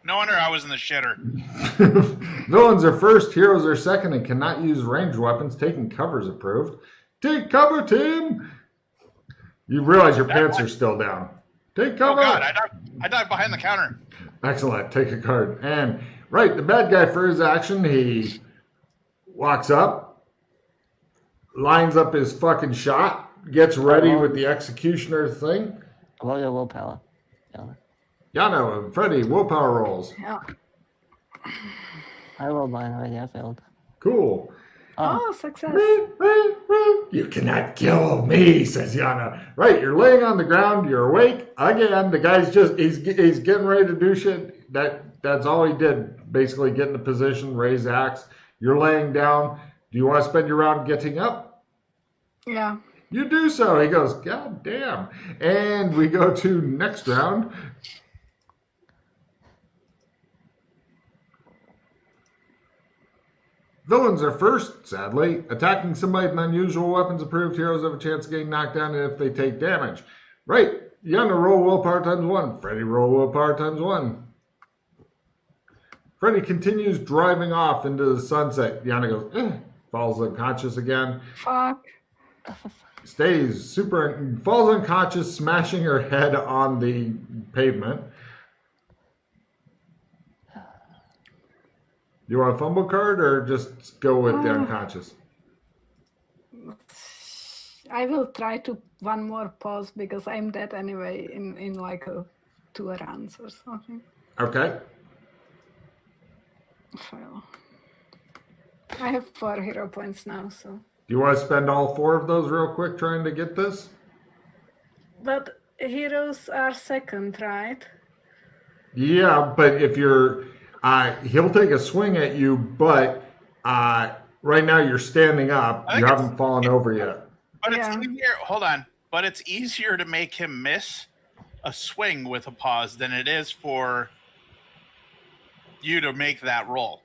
[SPEAKER 4] No wonder I was in the shitter.
[SPEAKER 1] Villains are first, heroes are second, and cannot use ranged weapons. Taking cover is approved. Take cover, Tim! You realize your pants are still down. Take cover!
[SPEAKER 4] Oh, God, I dive behind the counter.
[SPEAKER 1] Excellent. Take a card. And, right, the bad guy for his action, he walks up, lines up his fucking shot, gets ready with the executioner thing.
[SPEAKER 2] Roll your willpower.
[SPEAKER 1] Yano and Freddy, willpower rolls.
[SPEAKER 3] Yeah.
[SPEAKER 2] I rolled mine already. I failed.
[SPEAKER 1] Cool.
[SPEAKER 3] Oh, success.
[SPEAKER 1] You cannot kill me, says Yana. Right, you're laying on the ground, you're awake again. The guy's he's getting ready to do shit. That's all he did. Basically get in a position, raise axe. You're laying down. Do you want to spend your round getting up?
[SPEAKER 3] Yeah.
[SPEAKER 1] You do so. He goes, God damn. And we go to next round. Villains are first, sadly. Attacking somebody with unusual weapons approved. Heroes have a chance of getting knocked down if they take damage. Right. Yana roll willpower times 1. Freddy roll willpower times 1. Freddy continues driving off into the sunset. Yana goes, falls unconscious again.
[SPEAKER 3] Fuck.
[SPEAKER 1] Falls unconscious, smashing her head on the pavement. You want a fumble card or just go with the unconscious?
[SPEAKER 3] I will try to one more pause because I'm dead anyway in like 2 rounds or something.
[SPEAKER 1] Okay.
[SPEAKER 3] Well, I have 4 hero points now, so.
[SPEAKER 1] Do you want to spend all 4 of those real quick trying to get this?
[SPEAKER 3] But heroes are second, right?
[SPEAKER 1] Yeah, but if you're... he'll take a swing at you, but right now you're standing up. You haven't fallen over yet.
[SPEAKER 4] But it's easier. Hold on. But it's easier to make him miss a swing with a pause than it is for you to make that roll.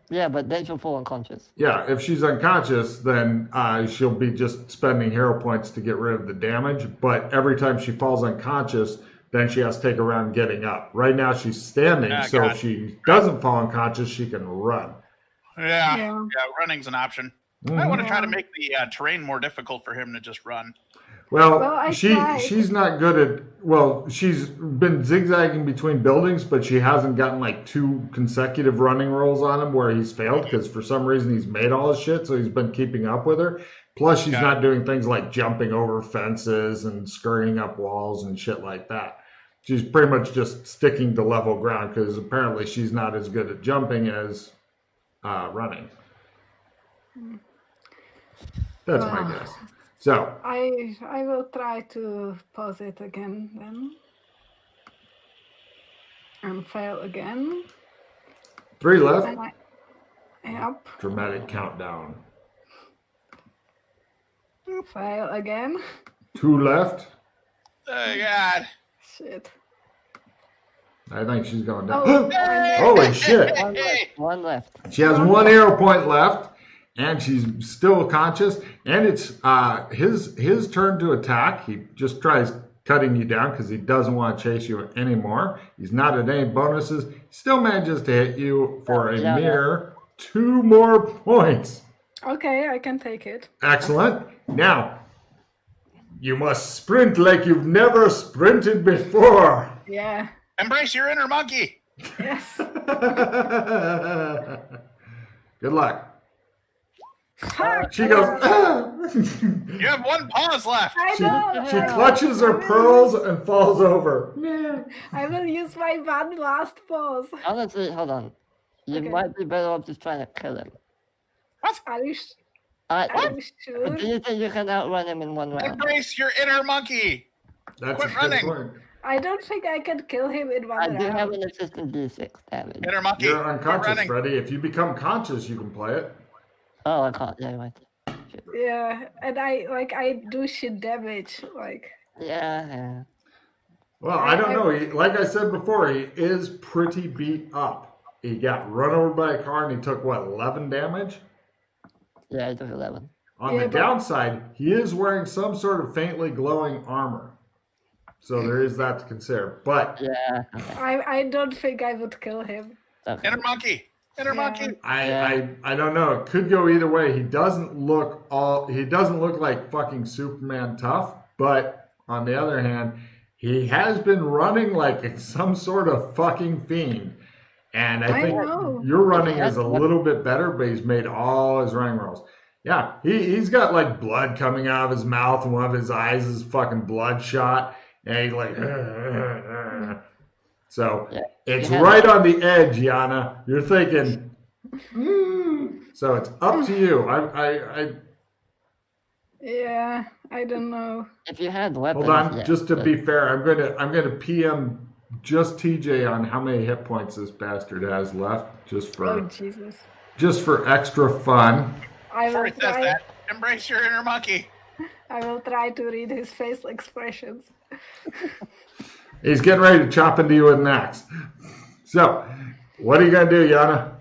[SPEAKER 2] Yeah, but then she'll fall unconscious.
[SPEAKER 1] Yeah, if she's unconscious, then she'll be just spending hero points to get rid of the damage. But every time she falls unconscious, then she has to take a round getting up. Right now she's standing,
[SPEAKER 4] Ah,
[SPEAKER 1] so
[SPEAKER 4] God.
[SPEAKER 1] if she doesn't fall unconscious, she can run.
[SPEAKER 4] Yeah, running's an option. I
[SPEAKER 1] Mhm.
[SPEAKER 4] want to try to make the terrain more difficult for him to just run.
[SPEAKER 1] Well,
[SPEAKER 3] I tried.
[SPEAKER 1] she's not good at. Well, she's been zigzagging between buildings, but she hasn't gotten like 2 consecutive running rolls on him where he's failed because for some reason he's made all his shit, so he's been keeping up with her. Plus, she's
[SPEAKER 4] Got
[SPEAKER 1] not doing things like jumping over fences and scurrying up walls and shit like that. She's pretty much just sticking to level ground because apparently she's not as good at jumping as running. That's my guess. So,
[SPEAKER 3] I will try to pause it again then. And fail again.
[SPEAKER 1] 3 left.
[SPEAKER 3] And yep.
[SPEAKER 1] Dramatic countdown.
[SPEAKER 3] Fail again.
[SPEAKER 1] 2 left.
[SPEAKER 4] Oh, God.
[SPEAKER 3] Shit.
[SPEAKER 1] I think she's going down.
[SPEAKER 3] Oh,
[SPEAKER 1] Holy shit.
[SPEAKER 2] One left.
[SPEAKER 1] She has 1 arrow point left, and she's still conscious. And it's his turn to attack. He just tries cutting you down because he doesn't want to chase you anymore. He's not at any bonuses. He still manages to hit you for a mere 2 more points.
[SPEAKER 3] okay, I can take it.
[SPEAKER 1] Excellent. Now, you must sprint like you've never sprinted before.
[SPEAKER 3] Yeah.
[SPEAKER 4] Embrace your inner monkey.
[SPEAKER 3] Yes.
[SPEAKER 1] Good luck.
[SPEAKER 3] Fuck.
[SPEAKER 1] She goes,
[SPEAKER 4] You have 1 pause left.
[SPEAKER 3] I know.
[SPEAKER 1] she clutches her pearls and falls over.
[SPEAKER 3] I will use my one last pause.
[SPEAKER 2] Honestly, hold on. You
[SPEAKER 3] Okay.
[SPEAKER 2] might be better off just trying to kill him.
[SPEAKER 3] Are you,
[SPEAKER 2] I,
[SPEAKER 3] are you sure?
[SPEAKER 2] do you think you can outrun him in 1 round?
[SPEAKER 4] Embrace your inner monkey.
[SPEAKER 1] That's
[SPEAKER 4] Quit
[SPEAKER 1] a good
[SPEAKER 4] running.
[SPEAKER 1] point.
[SPEAKER 3] I don't think I can kill him in one
[SPEAKER 2] I do have
[SPEAKER 3] round.
[SPEAKER 2] an assistant D6 damage.
[SPEAKER 4] Inner monkey.
[SPEAKER 1] You're
[SPEAKER 4] Quit
[SPEAKER 1] unconscious,
[SPEAKER 4] running.
[SPEAKER 1] Freddy. If you become conscious, you can play it.
[SPEAKER 2] Oh, I can't. Yeah, right. Shit.
[SPEAKER 3] Yeah, and I do shit damage. Like,
[SPEAKER 2] Yeah.
[SPEAKER 1] Well, I don't know. Like I said before, he is pretty beat up. He got run over by a car and he took, 11 damage?
[SPEAKER 2] Yeah, I took 11.
[SPEAKER 1] On
[SPEAKER 3] Yeah,
[SPEAKER 1] the
[SPEAKER 3] but-
[SPEAKER 1] downside, he is wearing some sort of faintly glowing armor. So there is that to consider. But
[SPEAKER 2] Yeah. Okay.
[SPEAKER 3] I don't think I would kill him.
[SPEAKER 2] Okay.
[SPEAKER 4] Inner monkey. Inner
[SPEAKER 3] Yeah.
[SPEAKER 4] monkey.
[SPEAKER 1] I don't know. It could go either way. He doesn't look like fucking Superman tough, but on the other hand, he has been running like some sort of fucking fiend. And I
[SPEAKER 3] I
[SPEAKER 1] think
[SPEAKER 3] know.
[SPEAKER 1] your running is a little bit better, but he's made all his running rolls. Yeah, he's got like blood coming out of his mouth, and one of his eyes is fucking bloodshot, and he's like, so
[SPEAKER 2] Yeah.
[SPEAKER 1] it's
[SPEAKER 2] Yeah.
[SPEAKER 1] right on the edge, Yana. You're thinking, so it's up to you.
[SPEAKER 3] Yeah, I don't know.
[SPEAKER 2] If you had weapons,
[SPEAKER 1] Hold on,
[SPEAKER 2] yeah,
[SPEAKER 1] just to
[SPEAKER 2] but-
[SPEAKER 1] be fair, I'm gonna PM just TJ on how many hit points this bastard has left, just
[SPEAKER 3] Oh
[SPEAKER 1] for
[SPEAKER 3] Jesus!
[SPEAKER 1] extra fun.
[SPEAKER 3] I
[SPEAKER 4] Before
[SPEAKER 3] will
[SPEAKER 4] he says
[SPEAKER 3] try.
[SPEAKER 4] that, embrace your inner monkey.
[SPEAKER 3] I will try to read his facial expressions.
[SPEAKER 1] He's getting ready to chop into you with an axe. So, what are you gonna do, Yana?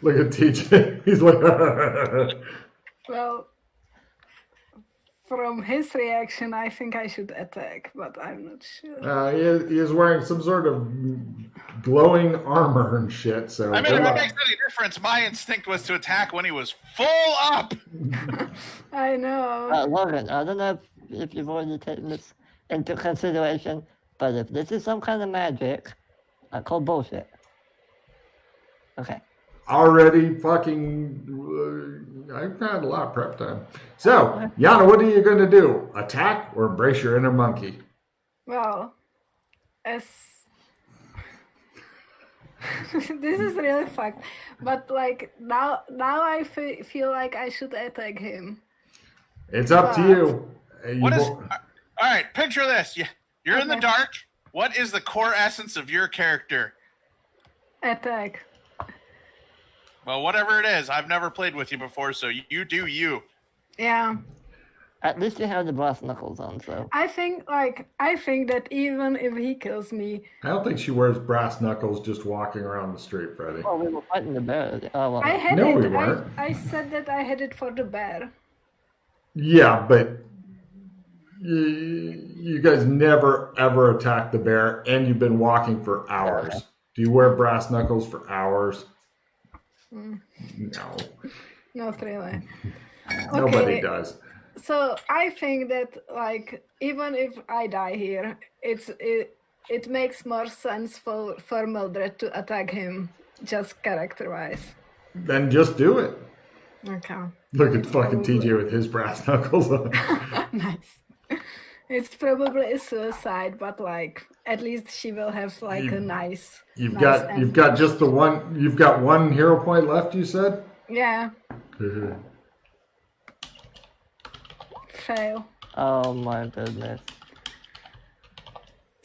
[SPEAKER 1] Look at TJ. He's like,
[SPEAKER 3] Well, from his reaction, I think I should attack, but I'm not sure.
[SPEAKER 1] he is wearing some sort of glowing armor and shit. So,
[SPEAKER 4] I mean,
[SPEAKER 1] good
[SPEAKER 4] if it
[SPEAKER 1] luck.
[SPEAKER 4] makes any difference, my instinct was to attack when he was full up.
[SPEAKER 3] I know.
[SPEAKER 2] Logan, I don't know if you've already taken this into consideration, but if this is some kind of magic, I call bullshit. Okay.
[SPEAKER 1] Already fucking, I've had a lot of prep time. So, Yana, what are you going to do? Attack or embrace your inner monkey?
[SPEAKER 3] Well, as this is really fucked, but like now I feel like I should attack him.
[SPEAKER 1] It's up to you.
[SPEAKER 4] What is? All right, picture this. You're in the
[SPEAKER 3] Okay.
[SPEAKER 4] dark. What is the core essence of your character?
[SPEAKER 3] Attack.
[SPEAKER 4] Well, whatever it is, I've never played with you before, so you do you.
[SPEAKER 3] Yeah.
[SPEAKER 2] At least you have the brass knuckles on, so.
[SPEAKER 3] I think that even if he kills me,
[SPEAKER 1] I don't think she wears brass knuckles just walking around the street, Freddy.
[SPEAKER 2] Oh, we were fighting the bear. Oh, well.
[SPEAKER 3] I had
[SPEAKER 1] No, we
[SPEAKER 3] it.
[SPEAKER 1] weren't.
[SPEAKER 3] I said that I had it for the bear.
[SPEAKER 1] Yeah, but you guys never ever attack the bear, and you've been walking for hours.
[SPEAKER 2] Okay.
[SPEAKER 1] Do you wear brass knuckles for hours?
[SPEAKER 3] Mm,
[SPEAKER 1] No,
[SPEAKER 3] not really.
[SPEAKER 1] nobody
[SPEAKER 3] Okay.
[SPEAKER 1] does.
[SPEAKER 3] So I think that like even if I die here, it makes more sense for Mildred to attack him just character-wise.
[SPEAKER 1] Then just do it.
[SPEAKER 3] Okay.
[SPEAKER 1] Look at
[SPEAKER 3] It's
[SPEAKER 1] fucking
[SPEAKER 3] probably-
[SPEAKER 1] TJ with his brass knuckles on.
[SPEAKER 3] Nice. It's probably a suicide, but like at least she will have like a nice.
[SPEAKER 1] You've
[SPEAKER 3] nice
[SPEAKER 1] got just the one. You've got one hero point left. You said.
[SPEAKER 3] Yeah. Fail.
[SPEAKER 2] Oh my goodness.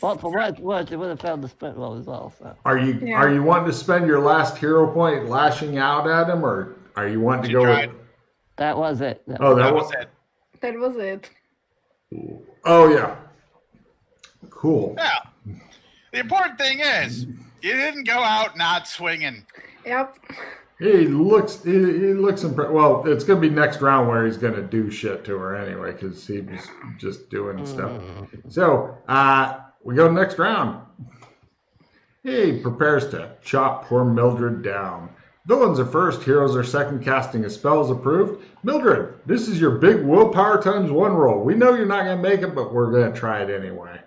[SPEAKER 2] Well, for what it's worth, you would have failed the sprint roll as well. So
[SPEAKER 1] Are you
[SPEAKER 3] Yeah.
[SPEAKER 1] are you wanting to spend your last hero point lashing out at him, or are you wanting to
[SPEAKER 4] She
[SPEAKER 1] go?
[SPEAKER 4] tried.
[SPEAKER 1] With,
[SPEAKER 2] that was it.
[SPEAKER 1] oh,
[SPEAKER 4] That was it.
[SPEAKER 3] That was it.
[SPEAKER 1] Oh yeah. Cool.
[SPEAKER 4] Yeah. The important thing is, you didn't go out not swinging.
[SPEAKER 3] Yep.
[SPEAKER 1] He looks impressed. Well, it's gonna be next round where he's gonna do shit to her anyway because he was just doing stuff. So we go next round. He prepares to chop poor Mildred down. Villains are first, heroes are second, casting a spell is approved. Mildred, this is your big willpower times 1 roll. We know you're not going to make it, but we're going to try it anyway.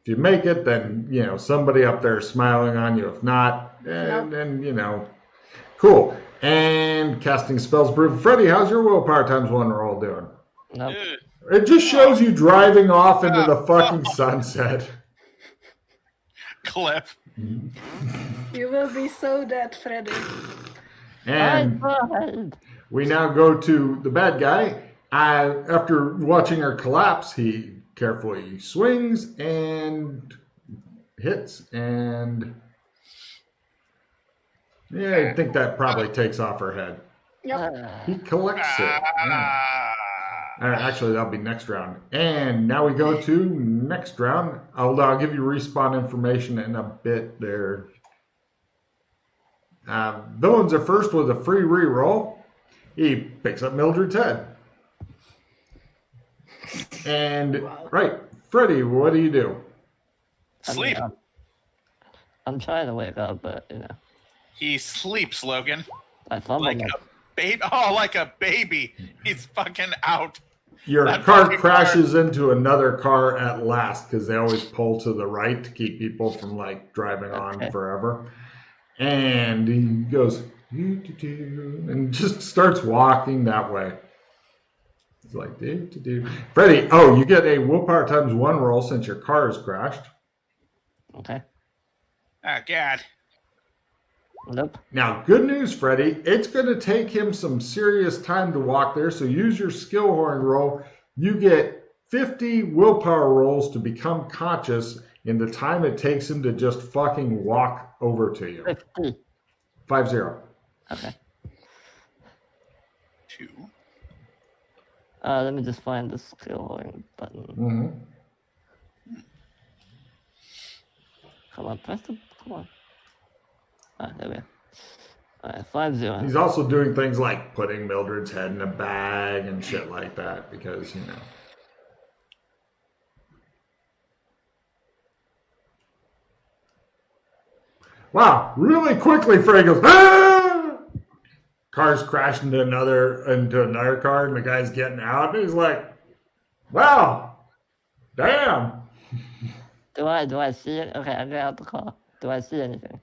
[SPEAKER 1] If you make it, then, somebody up there is smiling on you. If not, then, cool. And casting spells approved. Freddie, how's your willpower times 1 roll doing?
[SPEAKER 2] nope.
[SPEAKER 4] Ugh.
[SPEAKER 1] It just shows you driving off into the fucking sunset.
[SPEAKER 4] Cliff.
[SPEAKER 3] You will be so dead, Freddy.
[SPEAKER 1] And
[SPEAKER 2] I tried.
[SPEAKER 1] we now go to the bad guy. After watching her collapse, he carefully swings and hits. And I think that probably takes off her head.
[SPEAKER 3] Yep.
[SPEAKER 1] He collects it. Yeah. Actually, that'll be next round. And now we go to next round. I'll give you respawn information in a bit there. Villains are first with a free reroll. He picks up Mildred's head. And, right, Freddy, what do you do?
[SPEAKER 4] Sleep.
[SPEAKER 2] I'm trying to wake up, but
[SPEAKER 4] He sleeps, Logan.
[SPEAKER 2] I fumbled.
[SPEAKER 4] Like a baby. Oh, like a baby. He's fucking out.
[SPEAKER 1] Your
[SPEAKER 4] That
[SPEAKER 1] car
[SPEAKER 4] fucking
[SPEAKER 1] crashes into another car at last because they always pull to the right to keep people from driving on
[SPEAKER 2] Okay.
[SPEAKER 1] forever. And he goes and just starts walking that way. It's like Freddie, you get a willpower times 1 roll since your car has crashed.
[SPEAKER 2] Okay.
[SPEAKER 4] Oh, God.
[SPEAKER 2] Nope.
[SPEAKER 1] Now, good news, Freddie. It's going to take him some serious time to walk there, so use your skill horn roll. You get 50 willpower rolls to become conscious in the time it takes him to just fucking walk over to you.
[SPEAKER 2] 50.
[SPEAKER 1] 5-0.
[SPEAKER 2] Okay.
[SPEAKER 4] 2.
[SPEAKER 2] Let me just find the skill horn button.
[SPEAKER 1] Mm-hmm.
[SPEAKER 2] Come on, come on. There we go. Alright, 5-0.
[SPEAKER 1] He's also doing things like putting Mildred's head in a bag and shit like that because, Wow, really quickly, Frank goes, ah! Car's crashed into another car, and the guy's getting out, and he's like, wow, damn.
[SPEAKER 2] Do I see it? Okay, I get out the car. Do I see anything?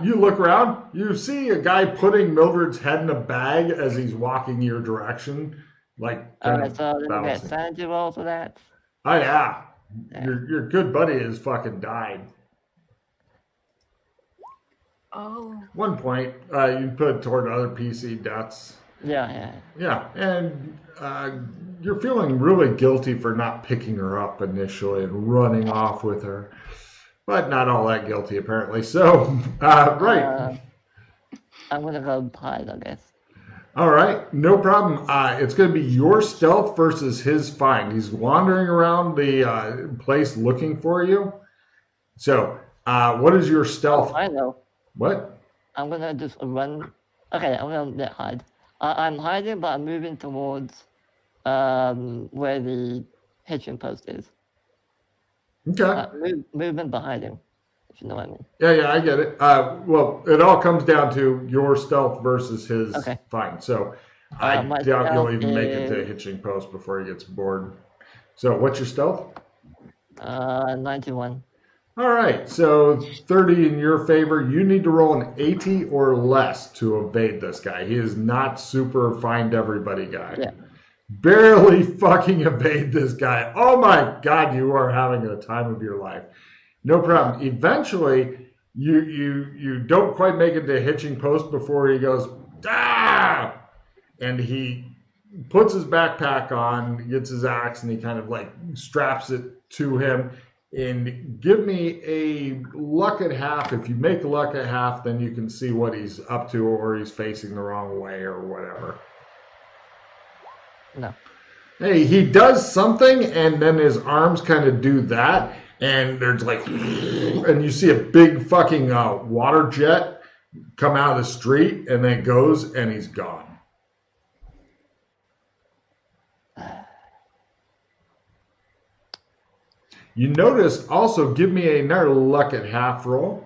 [SPEAKER 1] You look around, you see a guy putting Mildred's head in a bag as he's walking your direction,
[SPEAKER 2] Alright, so let me get
[SPEAKER 1] balancing.
[SPEAKER 2] sanity roll for that.
[SPEAKER 1] Oh yeah, your good buddy has fucking died.
[SPEAKER 3] Oh.
[SPEAKER 1] 1 point, you put it toward other PC deaths.
[SPEAKER 2] Yeah.
[SPEAKER 1] Yeah, and you're feeling really guilty for not picking her up initially and running off with her. But not all that guilty, apparently. So, right.
[SPEAKER 2] I'm gonna go hide, I guess.
[SPEAKER 1] All right, no problem. It's going to be your stealth versus his find. He's wandering around the place looking for you. So, what is your stealth?
[SPEAKER 2] I know.
[SPEAKER 1] What?
[SPEAKER 2] I'm gonna just run. Okay, I'm gonna hide. I'm hiding, but I'm moving towards where the hitching post is.
[SPEAKER 1] Okay.
[SPEAKER 2] Movement behind him, if you know what I mean.
[SPEAKER 1] Yeah, I get it. Well, it all comes down to your stealth versus his
[SPEAKER 2] Okay.
[SPEAKER 1] find. So I
[SPEAKER 2] My
[SPEAKER 1] doubt you'll
[SPEAKER 2] stealth
[SPEAKER 1] even make it to
[SPEAKER 2] is-
[SPEAKER 1] hitching post before he gets bored. So what's your stealth?
[SPEAKER 2] 91.
[SPEAKER 1] All right, so 30 in your favor. You need to roll an 80 or less to evade this guy. He is not super find everybody guy.
[SPEAKER 2] Yeah.
[SPEAKER 1] Barely fucking evade this guy. Oh my God, you are having the time of your life. No problem. Eventually, you don't quite make it to hitching post before he goes, ah! And he puts his backpack on, gets his axe, and he kind of like straps it to him. And give me a luck at half. If you make luck at half, then you can see what he's up to, or he's facing the wrong way, or whatever.
[SPEAKER 2] No.
[SPEAKER 1] Hey, he does something, and then his arms kind of do that, and there's like, and you see a big fucking water jet come out of the street, and then it goes, and he's gone. You notice also, give me another luck at half roll.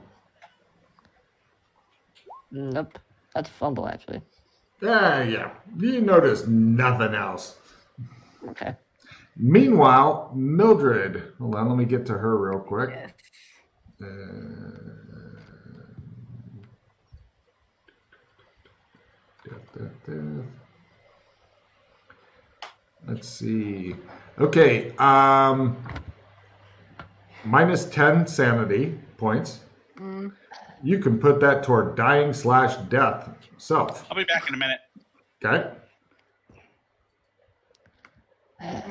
[SPEAKER 2] Nope. That's fumble, actually.
[SPEAKER 1] Yeah. You notice nothing else.
[SPEAKER 2] Okay.
[SPEAKER 1] Meanwhile, Mildred. Hold on, let me get to her real quick.
[SPEAKER 3] Yes.
[SPEAKER 1] Let's see. Okay. Minus 10 sanity points. You can put that toward dying/death self.
[SPEAKER 4] I'll be back in a minute.
[SPEAKER 1] Okay.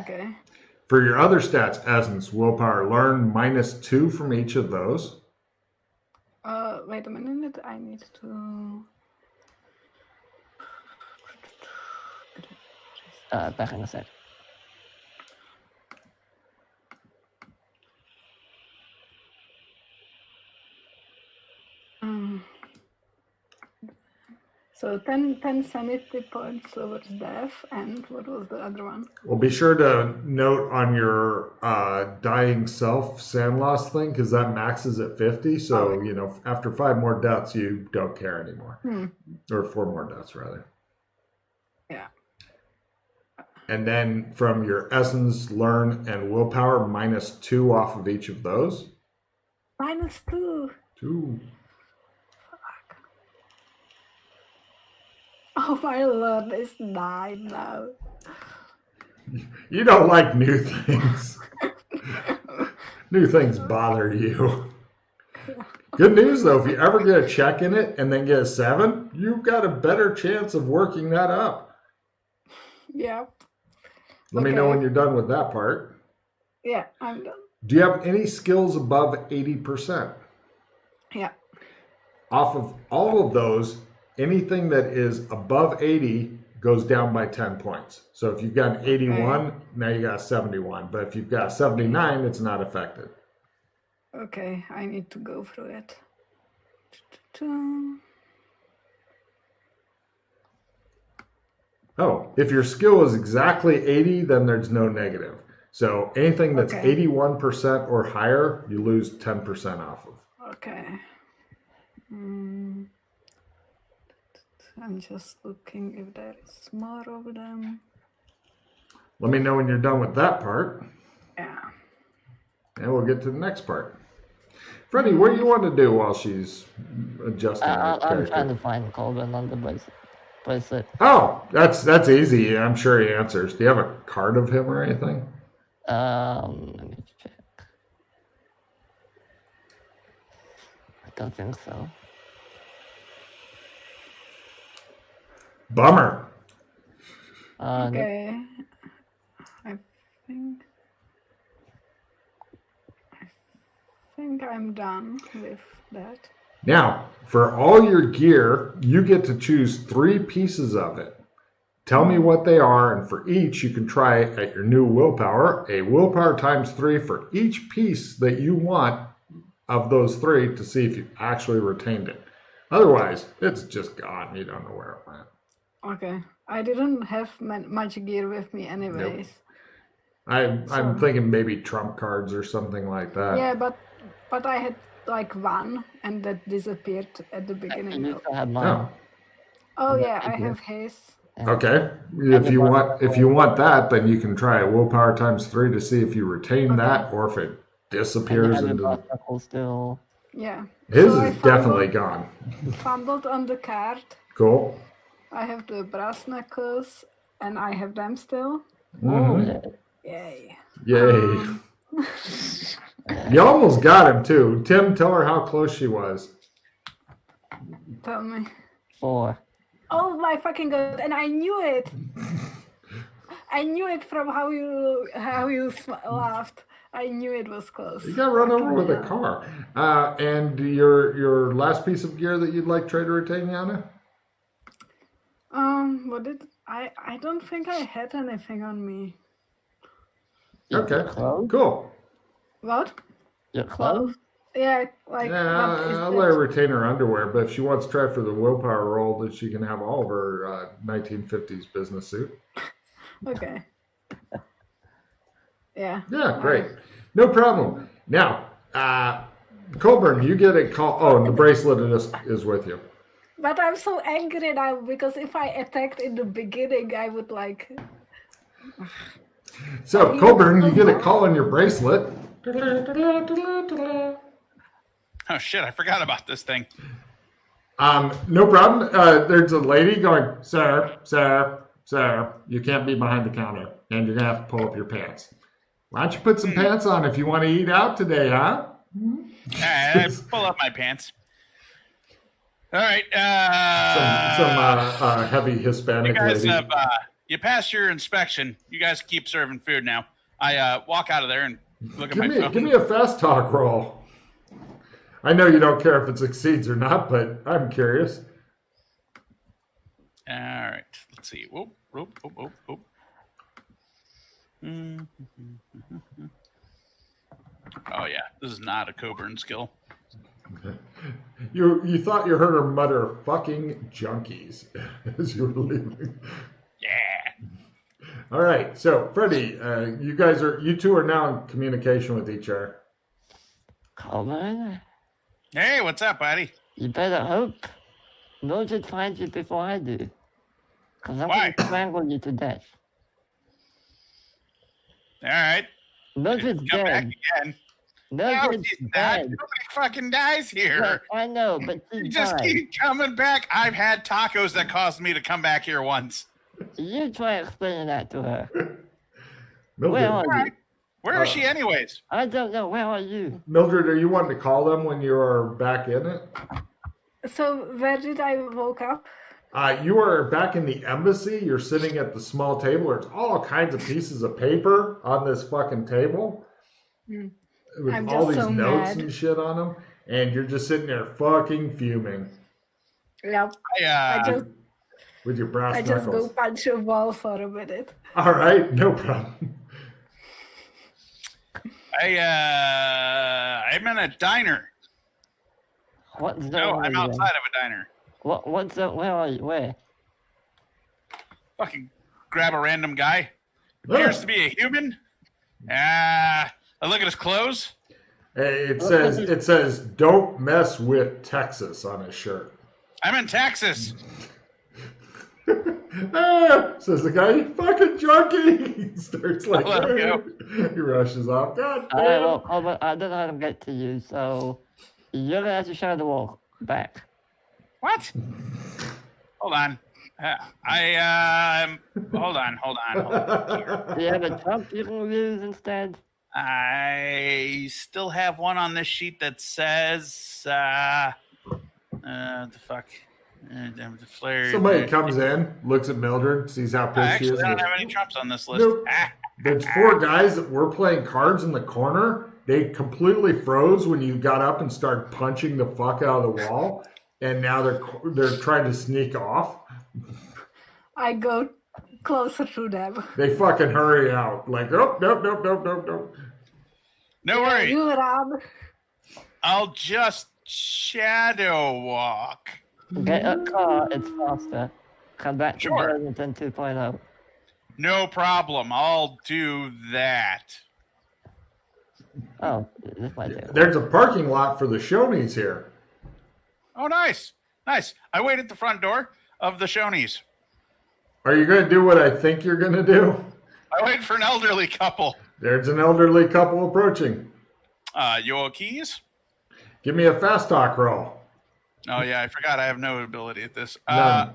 [SPEAKER 3] Okay.
[SPEAKER 1] For your other stats, essence, willpower, learn -2 from each of those.
[SPEAKER 3] Wait a minute. I need to.
[SPEAKER 2] Back in a sec.
[SPEAKER 3] So 10 sanity points towards death, and what was the other one?
[SPEAKER 1] Well, be sure to note on your dying self sand loss thing, because that maxes at 50. So, after 5 more deaths, you don't care anymore. Or 4 more deaths, rather.
[SPEAKER 3] Yeah.
[SPEAKER 1] And then from your essence, learn, and willpower, -2 off of each of those.
[SPEAKER 3] -2.
[SPEAKER 1] 2.
[SPEAKER 3] Oh, my lord, it's 9 now.
[SPEAKER 1] You don't like new things. New things bother you. Good news, though, if you ever get a check in it and then get a 7, you've got a better chance of working that up.
[SPEAKER 3] Yeah.
[SPEAKER 1] Let me know when you're done with that part.
[SPEAKER 3] Yeah, I'm done.
[SPEAKER 1] Do you have any skills above 80%?
[SPEAKER 3] Yeah.
[SPEAKER 1] Off of all of those, anything that is above 80 goes down by 10 points. So if you've got an 81, now you got a 71. But if you've got a 79, it's not affected.
[SPEAKER 3] Okay, I need to go through it.
[SPEAKER 1] Oh, if your skill is exactly 80, then there's no negative. So anything that's 81% or higher, you lose 10% off of.
[SPEAKER 3] Okay. I'm just looking if there is more of them.
[SPEAKER 1] Let me know when you're done with that part.
[SPEAKER 3] Yeah.
[SPEAKER 1] And we'll get to the next part. Freddie, what do you want to do while she's adjusting her
[SPEAKER 2] I'm
[SPEAKER 1] character?
[SPEAKER 2] trying to find Colvin on the bracelet.
[SPEAKER 1] Oh, that's easy. I'm sure he answers. Do you have a card of him or anything?
[SPEAKER 2] Let me check. I don't think so.
[SPEAKER 1] Bummer.
[SPEAKER 3] Okay. I think I'm done with that.
[SPEAKER 1] Now, for all your gear, you get to choose 3 pieces of it. Tell me what they are, and for each, you can try at your new willpower, a willpower times 3 for each piece that you want of those 3 to see if you actually retained it. Otherwise, it's just gone. You don't know where it went.
[SPEAKER 3] Okay. I didn't have much gear with me anyways.
[SPEAKER 1] I'm thinking maybe trump cards or something like that.
[SPEAKER 3] Yeah, but I had like one, and that disappeared at the
[SPEAKER 2] You
[SPEAKER 3] beginning.
[SPEAKER 2] used to have mine.
[SPEAKER 3] Oh
[SPEAKER 2] and
[SPEAKER 3] yeah,
[SPEAKER 2] that
[SPEAKER 3] I
[SPEAKER 2] did
[SPEAKER 3] have his.
[SPEAKER 2] Yeah.
[SPEAKER 1] Okay. If you want that, then you can try willpower times 3 to see if you retain that or if it
[SPEAKER 2] And you
[SPEAKER 1] disappears
[SPEAKER 2] have your
[SPEAKER 1] into.
[SPEAKER 2] boss knuckle still.
[SPEAKER 3] Yeah.
[SPEAKER 1] His
[SPEAKER 3] So I
[SPEAKER 1] is definitely gone.
[SPEAKER 3] fumbled on the card.
[SPEAKER 1] Cool.
[SPEAKER 3] I have the brass knuckles, and I have them still.
[SPEAKER 2] Oh,
[SPEAKER 3] Yay.
[SPEAKER 1] Yay. You almost got him too. Tim, tell her how close she was.
[SPEAKER 3] Tell me.
[SPEAKER 2] 4.
[SPEAKER 3] Oh my fucking god! And I knew it. I knew it from how you laughed. I knew it was close.
[SPEAKER 1] You got run over with a car. And your last piece of gear that you'd like to try to retain, Yana?
[SPEAKER 3] What did I don't think I had anything on me.
[SPEAKER 1] Okay.
[SPEAKER 2] Clothes?
[SPEAKER 1] Cool.
[SPEAKER 3] What?
[SPEAKER 2] Your clothes?
[SPEAKER 3] Yeah, like.
[SPEAKER 1] Yeah, I'll let her retain her underwear, but if she wants to try for the willpower roll, that she can have all of her 1950s business suit.
[SPEAKER 3] Okay. Yeah.
[SPEAKER 1] Yeah, great. No problem. Now, Colburn, you get a call. Oh, and the bracelet is with you.
[SPEAKER 3] But I'm so angry now because if I attacked in the beginning, I would like.
[SPEAKER 1] So, Colburn, you get a call on your bracelet.
[SPEAKER 4] Oh shit! I forgot about this thing.
[SPEAKER 1] No problem. There's a lady going, sir, you can't be behind the counter, and you're gonna have to pull up your pants. Why don't you put some pants on if you want to eat out today, huh?
[SPEAKER 4] I pull up my pants. All right.
[SPEAKER 1] Some heavy Hispanic
[SPEAKER 4] you guys
[SPEAKER 1] lady.
[SPEAKER 4] have you passed your inspection. You guys keep serving food now. I walk out of there and look at my phone.
[SPEAKER 1] Give me a fast talk roll. I know you don't care if it succeeds or not, but I'm curious.
[SPEAKER 4] All right. Let's see. Whoop. Oh yeah, this is not a Coburn skill.
[SPEAKER 1] You thought you heard her mutter "fucking junkies" as you were leaving.
[SPEAKER 4] Yeah.
[SPEAKER 1] All right, so Freddie, you two are now in communication with each other.
[SPEAKER 2] Coleman,
[SPEAKER 4] Hey, what's up, buddy?
[SPEAKER 2] you better hope Mildred finds you before I do. Because I'm
[SPEAKER 4] Why?
[SPEAKER 2] going to strangle you to death.
[SPEAKER 4] All right.
[SPEAKER 2] Mildred's
[SPEAKER 4] Come back
[SPEAKER 2] dead.
[SPEAKER 4] again.
[SPEAKER 2] Mildred's
[SPEAKER 4] she's not.
[SPEAKER 2] dead.
[SPEAKER 4] Nobody fucking dies here.
[SPEAKER 2] Yes, I know, but
[SPEAKER 4] You
[SPEAKER 2] she
[SPEAKER 4] just
[SPEAKER 2] died.
[SPEAKER 4] keep coming back. I've had tacos that caused me to come back here once.
[SPEAKER 2] You try explaining that to her.
[SPEAKER 1] Mildred,
[SPEAKER 2] Where are you?
[SPEAKER 4] Where is she anyways?
[SPEAKER 2] I don't know. Where are you?
[SPEAKER 1] Mildred, are you wanting to call them when you are back in it?
[SPEAKER 3] So where did I woke up?
[SPEAKER 1] You are back in the embassy. You're sitting at the small table. There's all kinds of pieces of paper on this fucking table. With
[SPEAKER 3] I'm
[SPEAKER 1] all
[SPEAKER 3] just
[SPEAKER 1] these
[SPEAKER 3] so
[SPEAKER 1] notes
[SPEAKER 3] mad.
[SPEAKER 1] and shit on them. And you're just sitting there fucking fuming
[SPEAKER 3] Yep.
[SPEAKER 4] I
[SPEAKER 1] with your brass
[SPEAKER 3] I just
[SPEAKER 1] knuckles.
[SPEAKER 3] go punch a wall for a minute.
[SPEAKER 1] All right, no problem.
[SPEAKER 4] I'm in a diner.
[SPEAKER 2] What's the
[SPEAKER 4] No, I'm outside of a diner.
[SPEAKER 2] What's the? Where are you? Where?
[SPEAKER 4] Fucking grab a random guy. Appears to be a human. I look at his clothes.
[SPEAKER 1] It says "Don't mess with Texas" on his shirt.
[SPEAKER 4] I'm in Texas.
[SPEAKER 1] Says the guy, "You fucking junkie!" He starts like,
[SPEAKER 4] Let him go.
[SPEAKER 1] He rushes off. God
[SPEAKER 2] All right,
[SPEAKER 1] damn.
[SPEAKER 2] well, Coleman, I don't know how to get to you, so you're gonna have to show the wall back.
[SPEAKER 4] What? Hold on. Hold on.
[SPEAKER 2] Do you have a trump you can use instead?
[SPEAKER 4] I still have one on this sheet that says the fuck. The flare.
[SPEAKER 1] Somebody comes in, looks at Mildred, sees how pissed she is.
[SPEAKER 4] Actually, I don't have any trumps on this list.
[SPEAKER 1] Nope. There's 4 guys that were playing cards in the corner. They completely froze when you got up and started punching the fuck out of the wall, and now they're trying to sneak off.
[SPEAKER 3] I go closer to them.
[SPEAKER 1] They fucking hurry out. Like, nope.
[SPEAKER 4] No worry.
[SPEAKER 3] You run.
[SPEAKER 4] I'll just shadow walk.
[SPEAKER 2] Get a car, it's faster. Come back to
[SPEAKER 4] Sure.
[SPEAKER 2] Burlington 2.0.
[SPEAKER 4] No problem. I'll do that.
[SPEAKER 2] Oh, this might take a while.
[SPEAKER 1] There's a parking lot for the Shoney's here.
[SPEAKER 4] Oh, nice. Nice. I wait at the front door of the Shoney's.
[SPEAKER 1] Are you going to do what I think you're going to do?
[SPEAKER 4] I wait for an elderly couple.
[SPEAKER 1] There's an elderly couple approaching.
[SPEAKER 4] Your keys?
[SPEAKER 1] Give me a fast talk roll.
[SPEAKER 4] Oh, yeah, I forgot I have no ability at this.
[SPEAKER 1] None.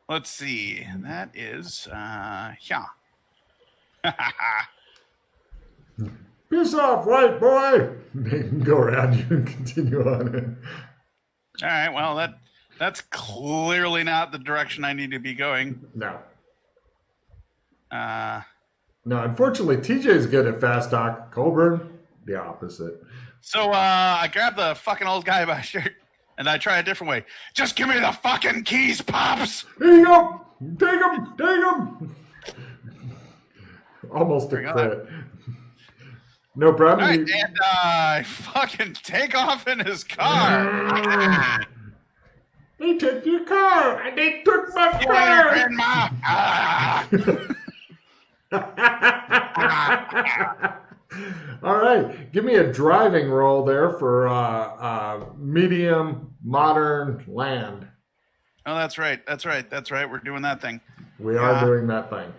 [SPEAKER 4] Let's see. That is, yeah.
[SPEAKER 1] Piss off, white boy. Go around you and continue on.
[SPEAKER 4] All right, well, that's clearly not the direction I need to be going.
[SPEAKER 1] No.
[SPEAKER 4] Uh,
[SPEAKER 1] No, unfortunately, TJ's good at fast talk. Colburn, the opposite.
[SPEAKER 4] So I grab the fucking old guy by his shirt and I try a different way. Just give me the fucking keys, Pops!
[SPEAKER 1] Here you go. Take them. Take them. Almost a crit. No problem.
[SPEAKER 4] All right, and I fucking take off in his car.
[SPEAKER 1] They took your car and they took my
[SPEAKER 4] See you later,
[SPEAKER 1] car.
[SPEAKER 4] Grandma.
[SPEAKER 1] All right, give me a driving roll there for medium modern land.
[SPEAKER 4] Oh, that's right. We're doing that thing.
[SPEAKER 1] We are doing that thing.